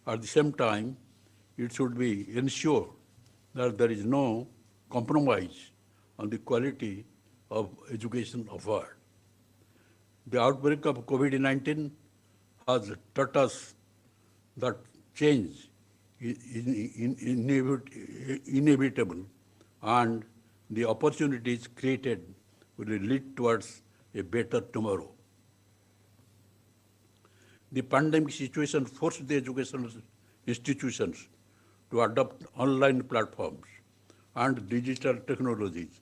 At the same time, it should be ensured that there is no compromise on the quality of education offered. The outbreak of COVID-19 has taught us that change is inevitable, and the opportunities created will lead towards a better tomorrow. The pandemic situation forced the educational institutions to adopt online platforms and digital technologies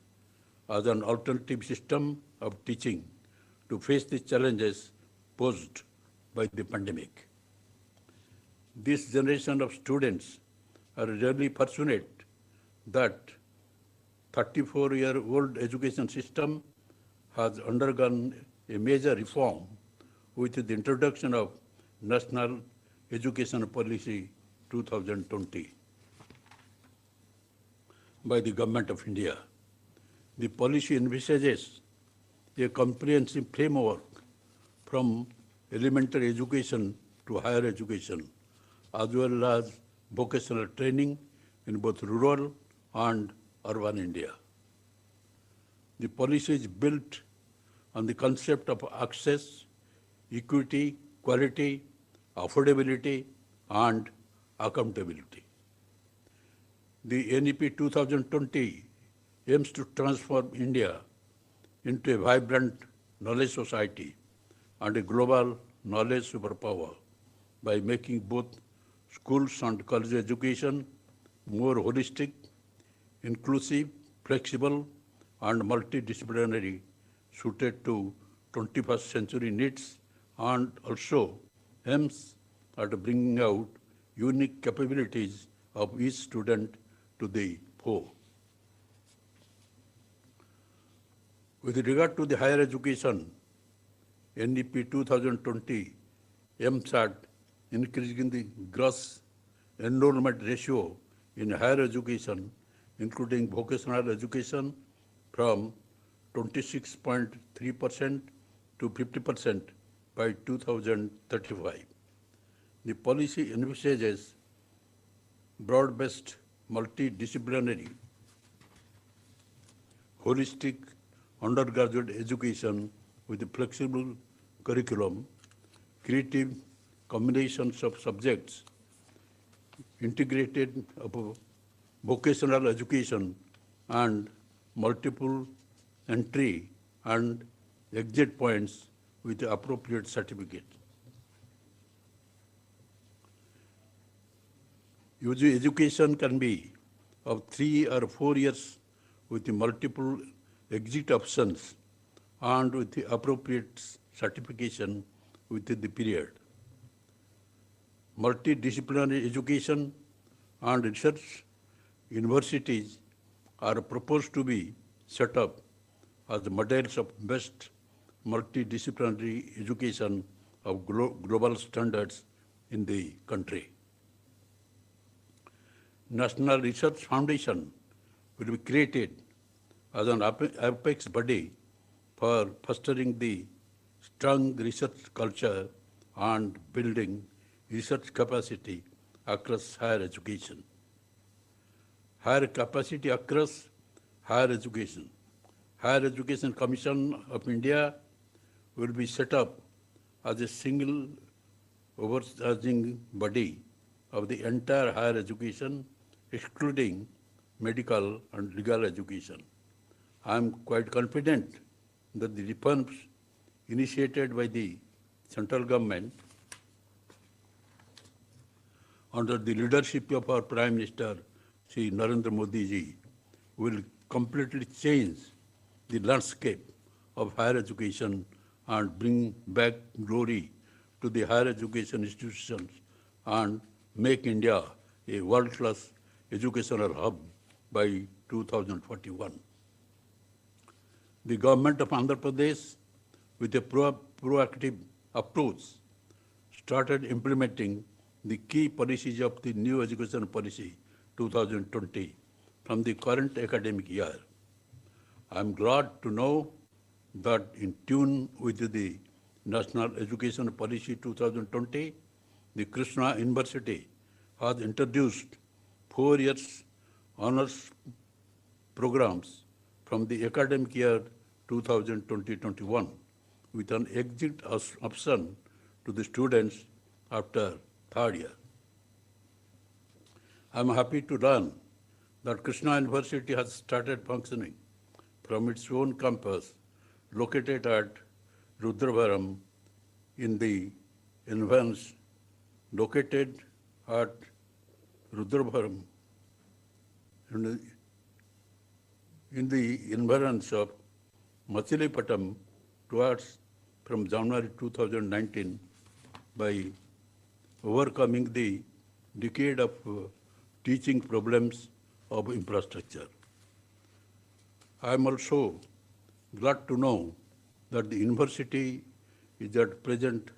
as an alternative system of teaching to face the challenges posed by the pandemic. This generation of students are really fortunate that 34-year-old education system has undergone a major reform with the introduction of National Education Policy 2020 by the Government of India. The policy envisages a comprehensive framework from elementary education to higher education, as well as vocational training in both rural and urban India. The policy is built on the concept of access, equity, quality, affordability, and accountability. The NEP 2020 aims to transform India into a vibrant knowledge society and a global knowledge superpower by making both schools and college education more holistic, inclusive, flexible, and multidisciplinary, suited to 21st century needs, and also aims at bringing out unique capabilities of each student to the fore. With regard to the higher education, NEP 2020 aims at increasing the gross enrollment ratio in higher education, including vocational education, from 26.3% to 50% by 2035. The policy envisages broad-based, multidisciplinary, holistic undergraduate education with a flexible curriculum, creative combinations of subjects, integrated vocational education, and multiple entry and exit points with the appropriate certificate. UG education can be of 3 or 4 years with the multiple exit options and with the appropriate certification within the period. Multidisciplinary education and research universities are proposed to be set up as models of best multidisciplinary education of global standards in the country. National Research Foundation will be created as an apex body for fostering the strong research culture and building research capacity across higher education. Higher capacity across higher education. Higher Education Commission of India will be set up as a single overarching body of the entire higher education, excluding medical and legal education. I am quite confident that the reforms initiated by the central government under the leadership of our Prime Minister, Shri Narendra Modi ji, will completely change the landscape of higher education and bring back glory to the higher education institutions and make India a world-class educational hub by 2041. The government of Andhra Pradesh, with a proactive approach, started implementing the key policies of the new education policy 2020 from the current academic year. I am glad to know that in tune with the National Education Policy 2020, the Krishna University has introduced 4 years honors programs from the academic year 2020-21 with an exit option to the students after 3rd year. I am happy to learn that Krishna University has started functioning from its own campus located at Rudravaram in the environs located at Rudravaram in the environs of Machilipatam towards from January 2019 by overcoming the decade of teaching problems of infrastructure. I am also glad to know that the university is at present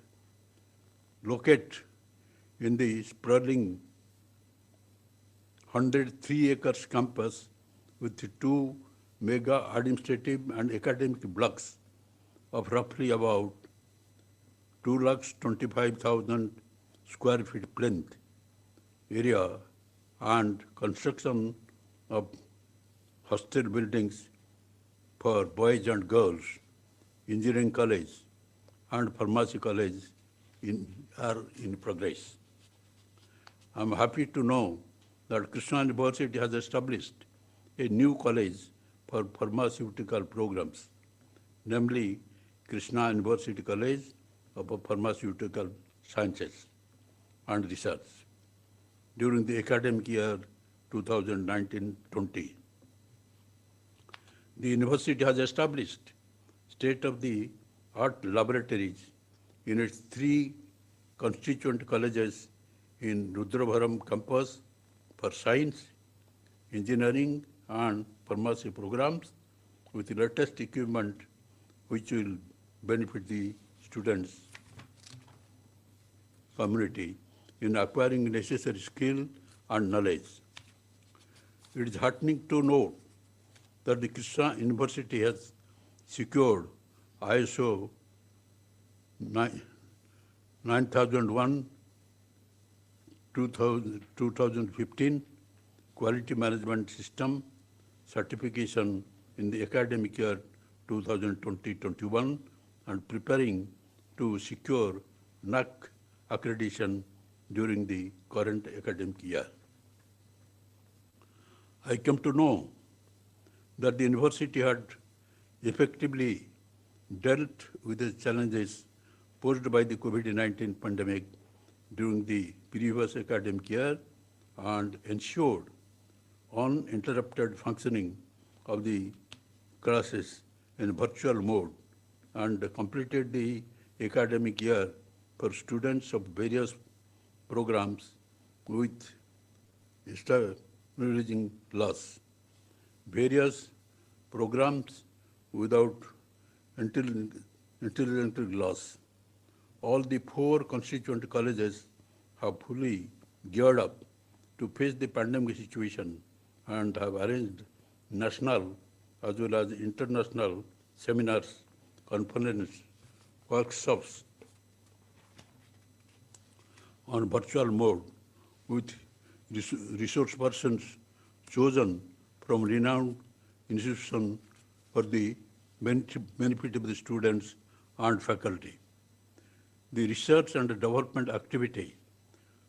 located in the sprawling 103 acres campus with 2 mega administrative and academic blocks of roughly about 225,000 square feet length area and construction of hostel buildings for boys and girls, engineering college and pharmacy college are in progress. I am happy to know that Krishna University has established a new college for pharmaceutical programs, namely Krishna University College of Pharmaceutical Sciences and Research during the academic year 2019-20. The university has established state-of-the-art laboratories in its 3 constituent colleges in Rudravaram campus for science, engineering and pharmacy programs with the latest equipment which will benefit the students community in acquiring necessary skill and knowledge. It is heartening to note that the Krishna University has secured ISO 9001 2015 Quality Management System certification in the academic year 2020-21 and preparing to secure NAC accreditation during the current academic year. I come to know that the university had effectively dealt with the challenges posed by the COVID-19 pandemic during the previous academic year and ensured uninterrupted functioning of the classes in virtual mode and completed the academic year for students of various programs with stabilizing loss. Various programs without intellectual loss. All the 4 constituent colleges have fully geared up to face the pandemic situation and have arranged national as well as international seminars, conferences, workshops on virtual mode with resource persons chosen from renowned institutions for the benefit of the students and faculty. The research and development activity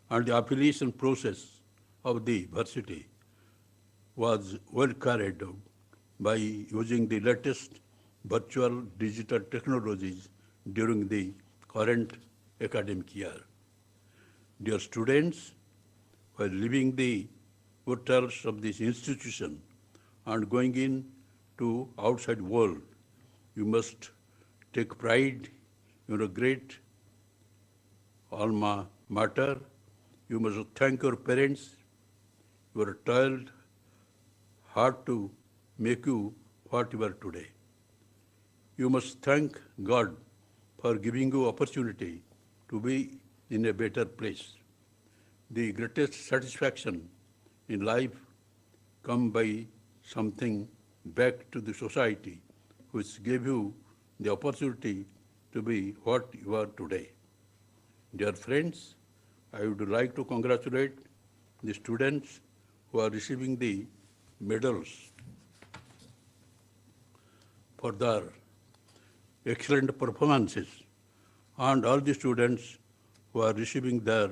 and the affiliation process of the university was well carried out by using the latest virtual digital technologies during the current academic year. Dear students, while leaving the portals of this institution and going in to outside world, you must take pride in a great alma mater. You must thank your parents, your toiled hard to make you what you are today. You must thank God for giving you opportunity to be in a better place. The greatest satisfaction in life come by something back to the society which gave you the opportunity to be what you are today. Dear friends, I would like to congratulate the students who are receiving the medals for their excellent performances and all the students who are receiving their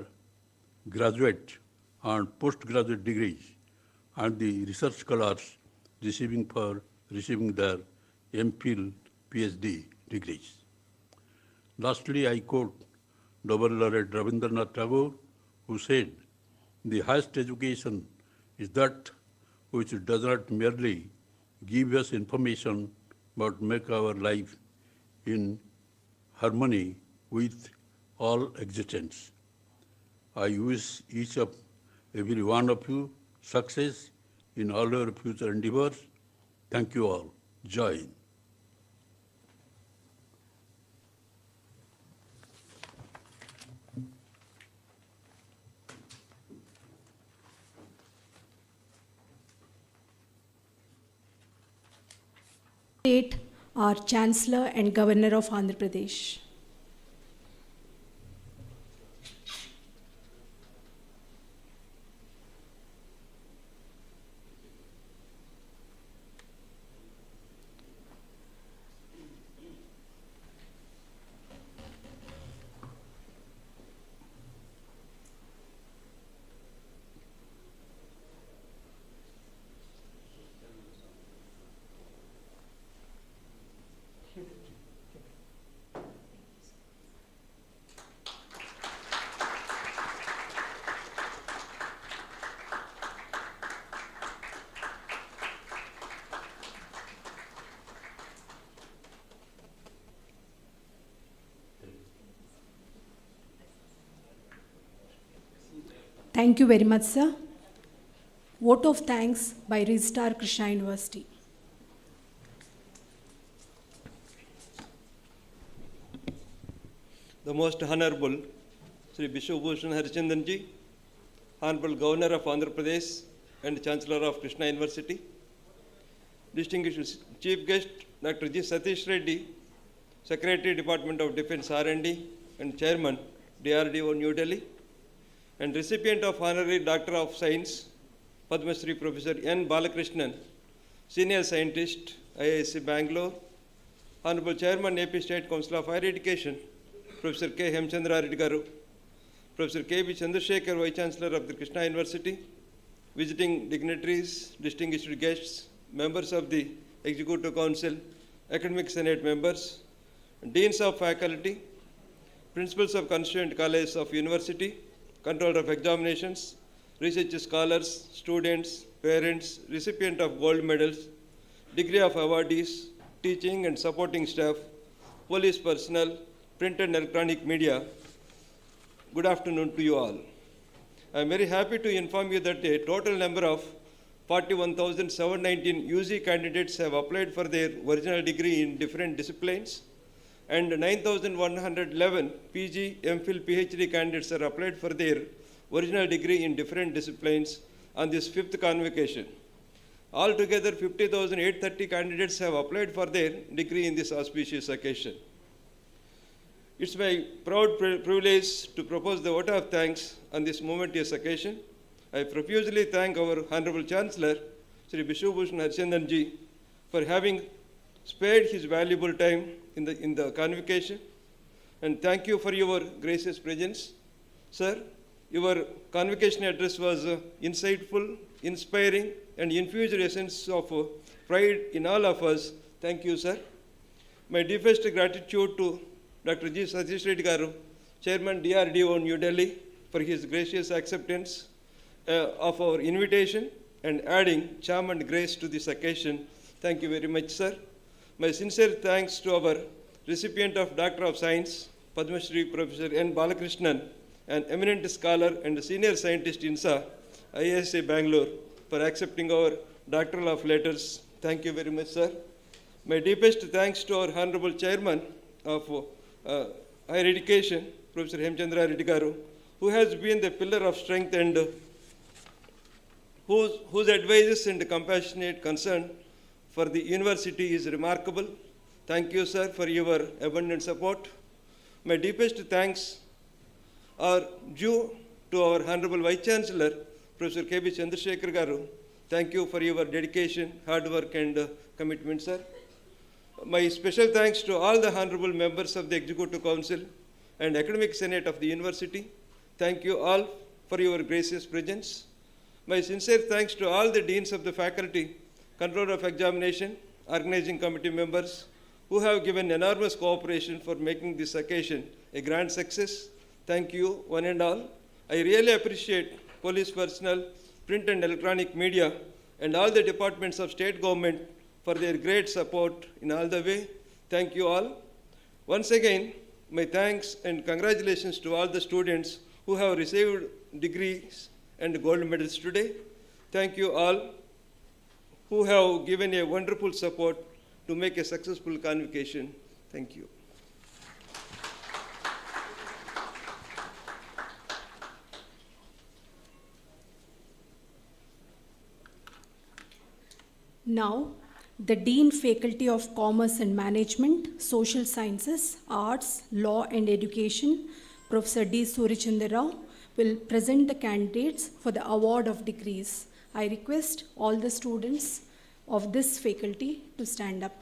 graduate and postgraduate degrees and the research scholars receiving their MPhil, PhD degrees. Lastly, I quote Nobel laureate Rabindranath Tagore, who said, "The highest education is that which does not merely give us information but make our life in harmony with all existence." I wish every one of you success in all your future endeavors. Thank you all. Jai Hind. Our Chancellor and Governor of Andhra Pradesh. Thank you very much, sir. Vote of thanks by Registrar Krishna University. The Most Honorable Sri Bishubhushan Harichandanji, Honorable Governor of Andhra Pradesh and Chancellor of Krishna University, distinguished Chief Guest Dr. G. Satish Reddy, Secretary Department of Defense R&D and Chairman DRDO New Delhi, and recipient of Honorary Doctor of Science, Padma Shri Professor N. Balakrishnan, Senior Scientist, IISc Bangalore, Honorable Chairman AP State Council of Higher Education, Professor K. Hemchandra Reddy Garu, Professor K. B. Chandrasekhar, Vice Chancellor of the Krishna University, visiting dignitaries, distinguished guests, members of the Executive Council, Academic Senate members, Deans of Faculty, Principals of Constituent Colleges of University, Controller of Examinations, Research Scholars, students, parents, recipient of gold medals, degree of awardees, teaching and supporting staff, police personnel, print and electronic media, good afternoon to you all. I am very happy to inform you that a total number of 41,719 UG candidates have applied for their original degree in different disciplines, and 9,111 PG, MPhil, PhD candidates are applied for their original degree in different disciplines on this 5th convocation. Altogether, 50,830 candidates have applied for their degree in this auspicious occasion. It's my proud privilege to propose the vote of thanks on this momentous occasion. I profusely thank our Honorable Chancellor, Sri Bishubhushan Harichandanji, for having spared his valuable time in the convocation, and thank you for your gracious presence. Sir, your convocation address was insightful, inspiring, and infused a sense of pride in all of us. Thank you, sir. My deepest gratitude to Dr. G. Satish Reddy Garu, Chairman DRDO New Delhi, for his gracious acceptance of our invitation and adding charm and grace to this occasion. Thank you very much, sir. My sincere thanks to our recipient of Doctor of Science, Padma Shri Professor N. Balakrishnan, an eminent scholar and senior scientist in INSA, IISc Bangalore, for accepting our Doctoral of Letters. Thank you very much, sir. My deepest thanks to our Honorable Chairman of Higher Education, Professor Hemchandra Reddy Garu, who has been the pillar of strength and whose advices and compassionate concern for the university is remarkable. Thank you, sir, for your abundant support. My deepest thanks are due to our Honorable Vice Chancellor, Professor K.B. Chandrasekhar Garu. Thank you for your dedication, hard work, and commitment, sir. My special thanks to all the honorable members of the Executive Council and Academic Senate of the University. Thank you all for your gracious presence. My sincere thanks to all the deans of the faculty, controller of examination, organizing committee members, who have given enormous cooperation for making this occasion a grand success. Thank you, one and all. I really appreciate police personnel, print and electronic media, and all the departments of state government for their great support in all the way. Thank you all. Once again, my thanks and congratulations to all the students who have received degrees and gold medals today. Thank you all who have given a wonderful support to make a successful convocation. Thank you. Now, the Dean Faculty of Commerce and Management, Social Sciences, Arts, Law and Education, Professor D. Surichandra Rao, will present the candidates for the award of degrees. I request all the students of this faculty to stand up.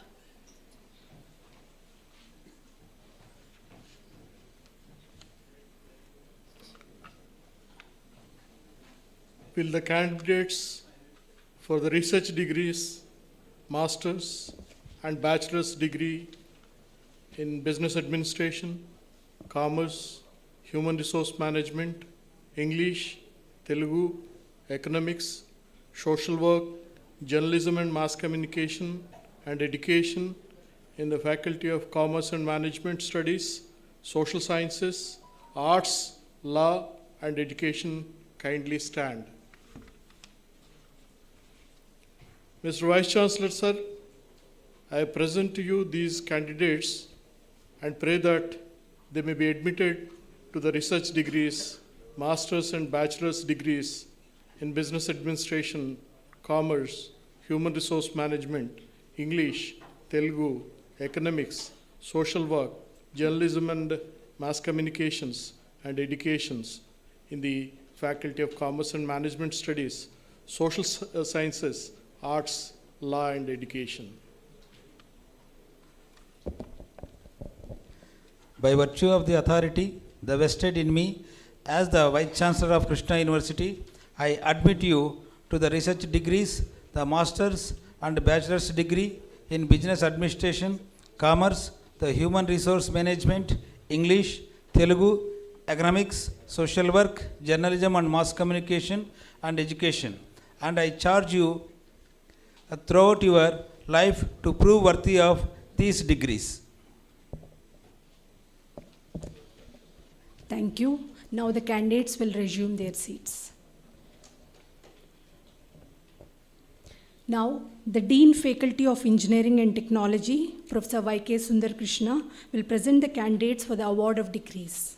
Will the candidates for the research degrees, master's and bachelor's degree in business administration, commerce, human resource management, English, Telugu, economics, social work, journalism and mass communication, and education in the Faculty of Commerce and Management Studies, Social Sciences, Arts, Law, and Education kindly stand. Mr. Vice Chancellor, sir, I present to you these candidates and pray that they may be admitted to the research degrees, master's and bachelor's degrees in business administration, commerce, human resource management, English, Telugu, economics, social work, journalism and mass communications, and educations in the Faculty of Commerce and Management Studies, Social Sciences, Arts, Law and Education. By virtue of the authority vested in me as the Vice Chancellor of Krishna University, I admit you to the research degrees, the master's and bachelor's degree in business administration, commerce, the human resource management, English, Telugu, economics, social work, journalism and mass communication, and education. And I charge you throughout your life to prove worthy of these degrees. Thank you. Now the candidates will resume their seats. Now, the Dean Faculty of Engineering and Technology, Professor Y.K. Sundar Krishna, will present the candidates for the award of degrees.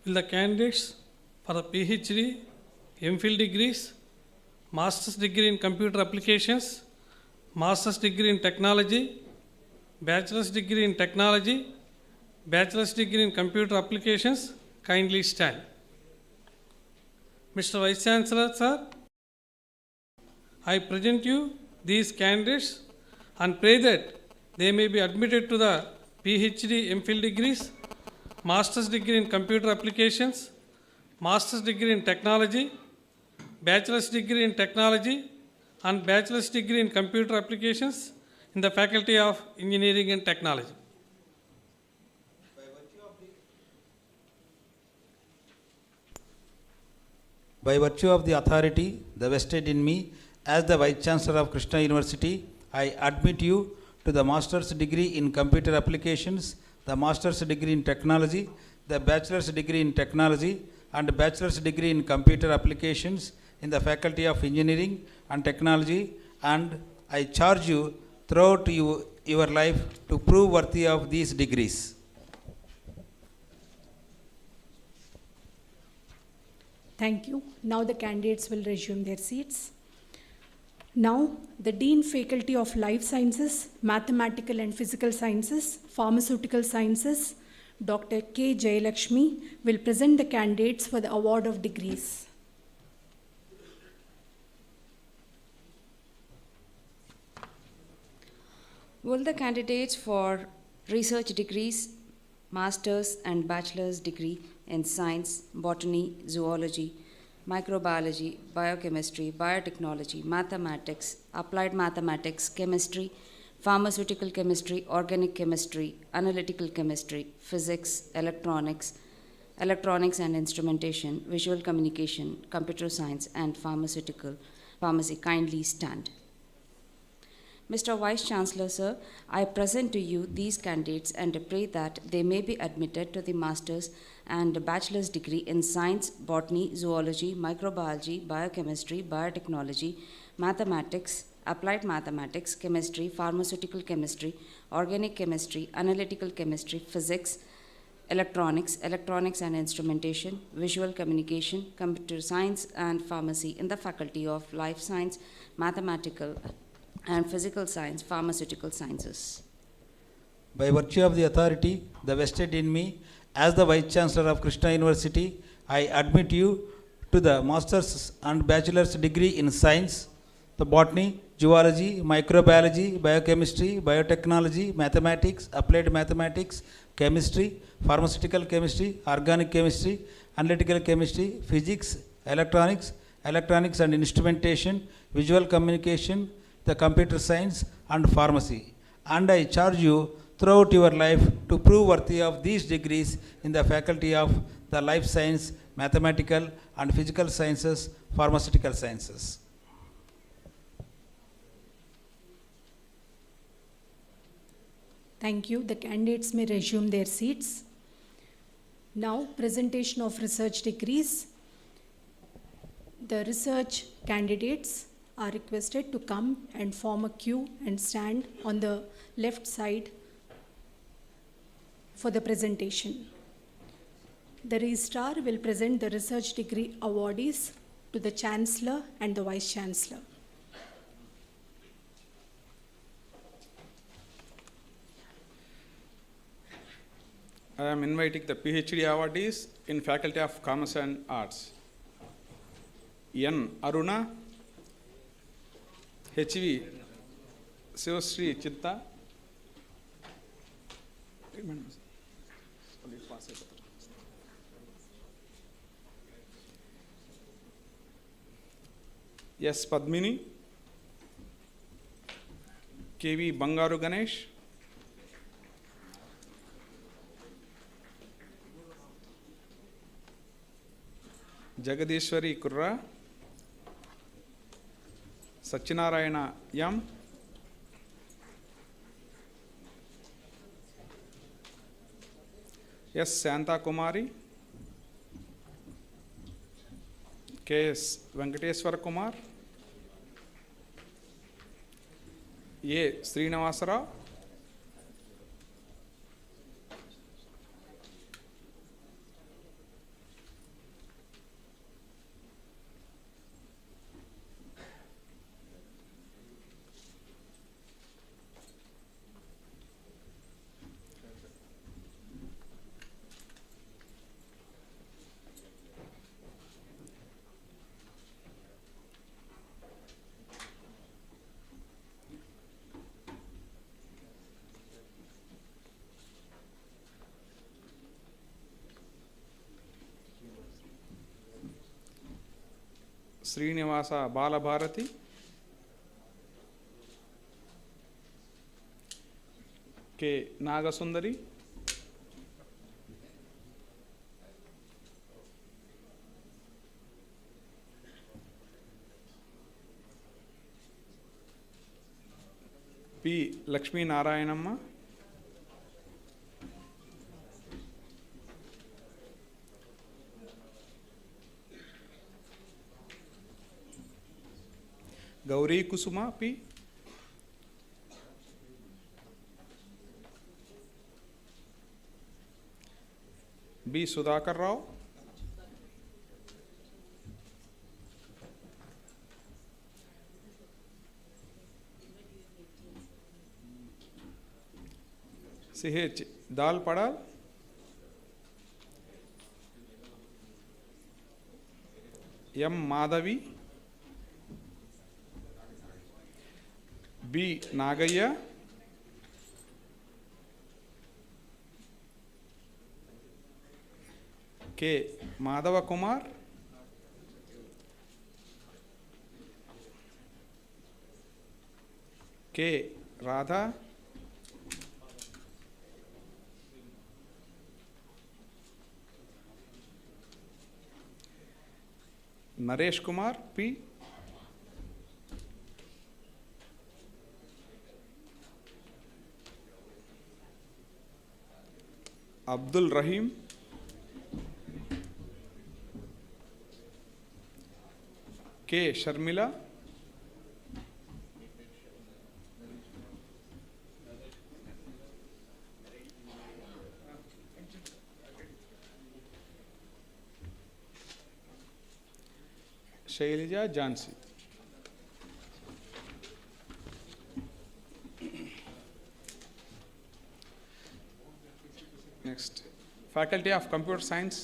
Will the candidates for the PhD, MPhil degrees, Master's degree in Computer Applications, Master's degree in Technology, Bachelor's degree in Technology, Bachelor's degree in Computer Applications, kindly stand. Mr. Vice Chancellor, sir, I present you these candidates and pray that they may be admitted to the PhD, MPhil degrees, Master's degree in Computer Applications, Master's degree in Technology, bachelor's degree in technology and bachelor's degree in computer applications in the Faculty of Engineering and Technology. By virtue of the authority vested in me as the Vice Chancellor of Krishna University, I admit you to the Master's degree in Computer Applications, the Master's degree in Technology, the Bachelor's degree in Technology, and Bachelor's degree in Computer Applications in the Faculty of Engineering and Technology, and I charge you throughout your life to prove worthy of these degrees. Thank you. Now the candidates will resume their seats. Now, the Dean Faculty of Life Sciences, Mathematical and Physical Sciences, Pharmaceutical Sciences, Dr. K. Jayalakshmi, will present the candidates for the award of degrees. Will the candidates for research degrees, master's and bachelor's degree in science, botany, zoology, microbiology, biochemistry, biotechnology, mathematics, applied mathematics, chemistry, pharmaceutical chemistry, organic chemistry, analytical chemistry, physics, electronics and instrumentation, visual communication, computer science, and pharmacy kindly stand. Mr. Vice Chancellor, sir, I present to you these candidates and pray that they may be admitted to the master's and bachelor's degree in science, botany, zoology, microbiology, biochemistry, biotechnology, mathematics, applied mathematics, chemistry, pharmaceutical chemistry, organic chemistry, analytical chemistry, physics, electronics and instrumentation, visual communication, computer science, and pharmacy in the Faculty of Life Science, Mathematical and Physical Science, Pharmaceutical Sciences. By virtue of the authority vested in me as the Vice Chancellor of Krishna University, I admit you to the Master's and Bachelor's degree in Science, the Botany, Zoology, Microbiology, Biochemistry, Biotechnology, Mathematics, Applied Mathematics, Chemistry, Pharmaceutical Chemistry, Organic Chemistry, Analytical Chemistry, Physics, Electronics and Instrumentation, Visual Communication, the Computer Science, and Pharmacy. And I charge you throughout your life to prove worthy of these degrees in the Faculty of the Life Science, Mathematical and Physical Sciences, Pharmaceutical Sciences. Thank you. The candidates may resume their seats. Now, presentation of research degrees. The research candidates are requested to come and form a queue and stand on the left side for the presentation. The registrar will present the research degree awardees to the Chancellor and the Vice Chancellor. I am inviting the PhD awardees in Faculty of Commerce and Arts. N. Aruna, H.V. Sivasri Chitta, S. Padmini, K.V. Bangaru Ganesh, Jagadishwari Kurra, Satyanarayana Yam, S. Santa Kumari, K.S. Venkateswara Kumar, A. Srinivasarao, Srinivasa Balabharathi, K Nagasundari, P Lakshminarayanamma, Gowri Kusuma P, B Sudhakar Rao, CH Dal Padal, M Madhavi, B Nagaiah, K Madhava Kumar, K Radha, Naresh Kumar P, Abdul Rahim, K Sharmila, Sailaja Jhansi. Next faculty of computer science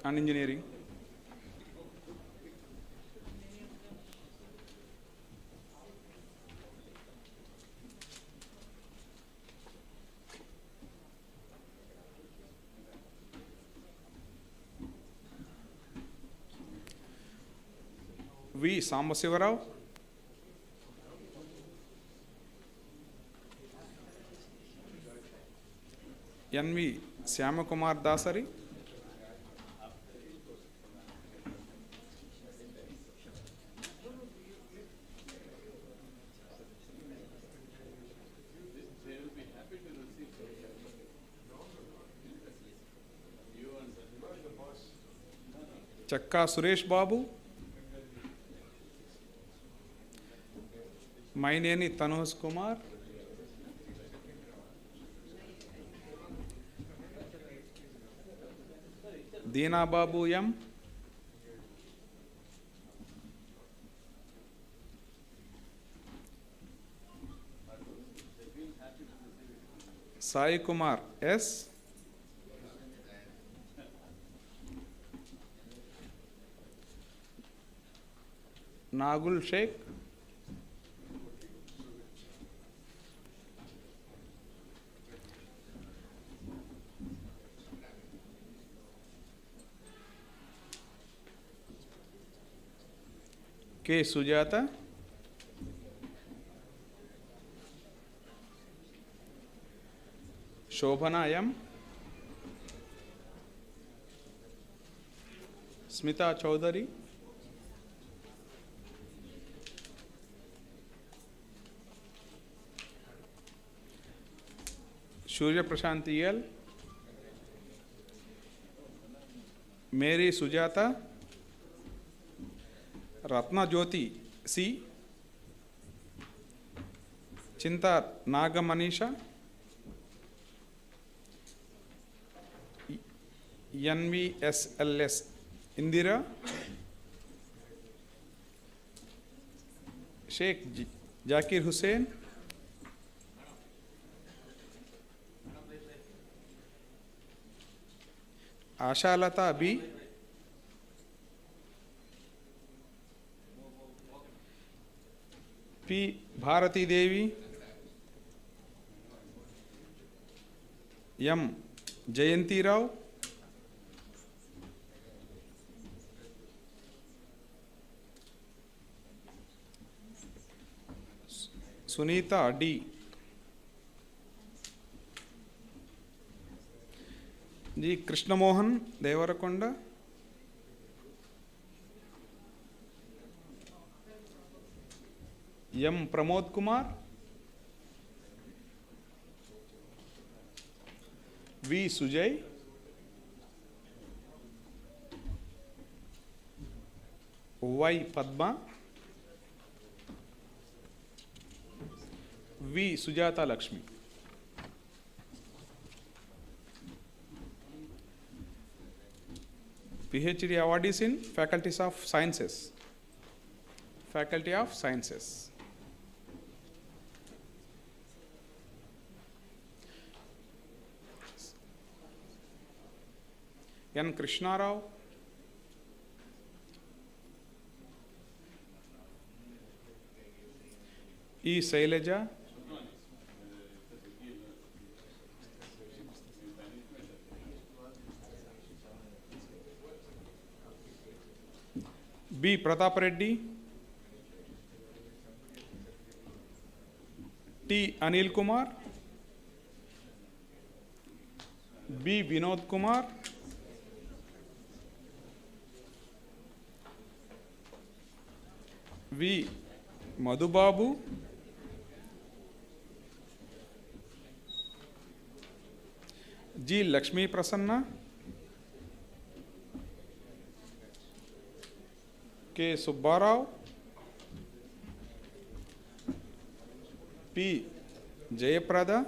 and engineering, V Sambasivarao, NV Shyamakumar Dasari, Chakka Suresh Babu, Maineni Tanoj Kumar, Deenababu M, Sai Kumar S, Nagul Shaik, K Sujatha, Shobhana M, Smitha Chowdary, Suryaprashanthi L, Mary Sujatha, Ratnajyothi C, Chinta Nagamanisha, NVSLS Indira, Shaik Zakir Hussain, Ashalatha B, P Bharathidevi, M Jayanthirao, Sunitha D. G Krishnamohan Devarakonda. M Pramod Kumar. V Sujay. Y Padma. V Sujatha Lakshmi. PhD awardees in Faculties of Sciences. Faculty of Sciences. N. Krishna Rao. E. Sailaja. B. Pratap Reddy. T. Anil Kumar. B. Vinod Kumar. V. Madhubabu. G. Lakshmi Prasanna. K. Subbarao. P. Jayaprada.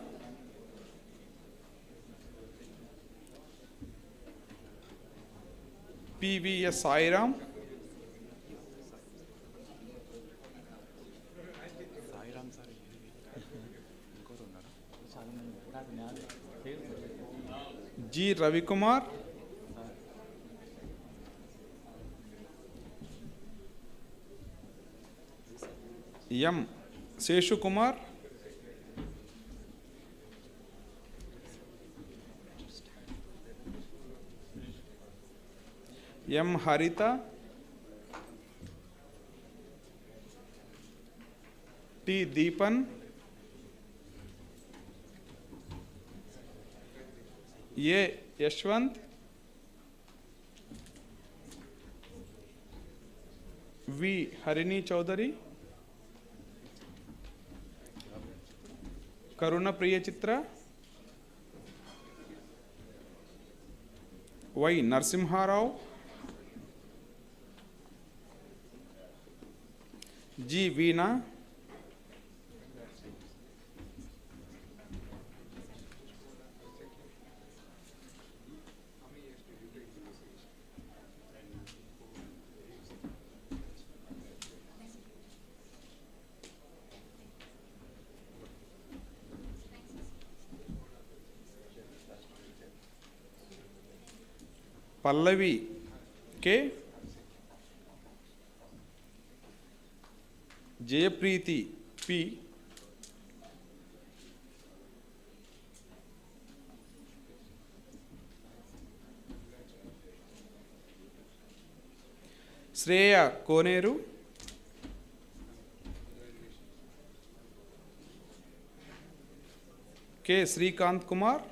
P.V.S. Sairam. G. Ravikumar. M. Seshu Kumar. M. Harita. T. Deepan. A. Yashwant. V. Harini Chaudhary. Karuna Priya Chitra. Y. Narsimha Rao. G. Veena. Pallavi K. Jayapreeti P. Shreya Koneru. K. Srikanth Kumar.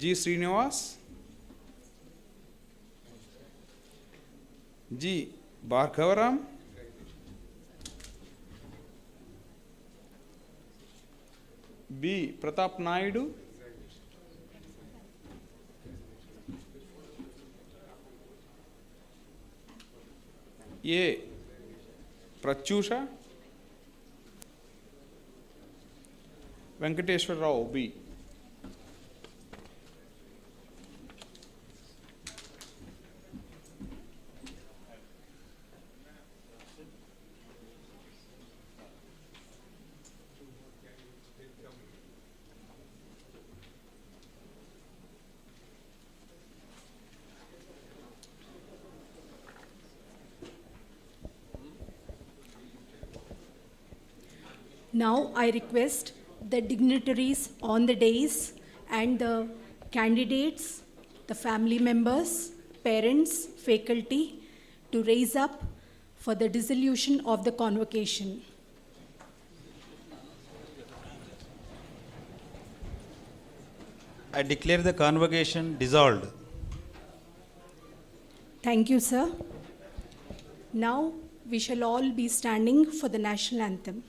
G. Srinivas. G. Bhargavaram. B. Pratap Naidu. A. Pratyusha. Venkateshwar Rao B. Now I request the dignitaries on the dais and the candidates, the family members, parents, faculty to raise up for the dissolution of the convocation. I declare the convocation dissolved. Thank you, sir. Now we shall all be standing for the national anthem.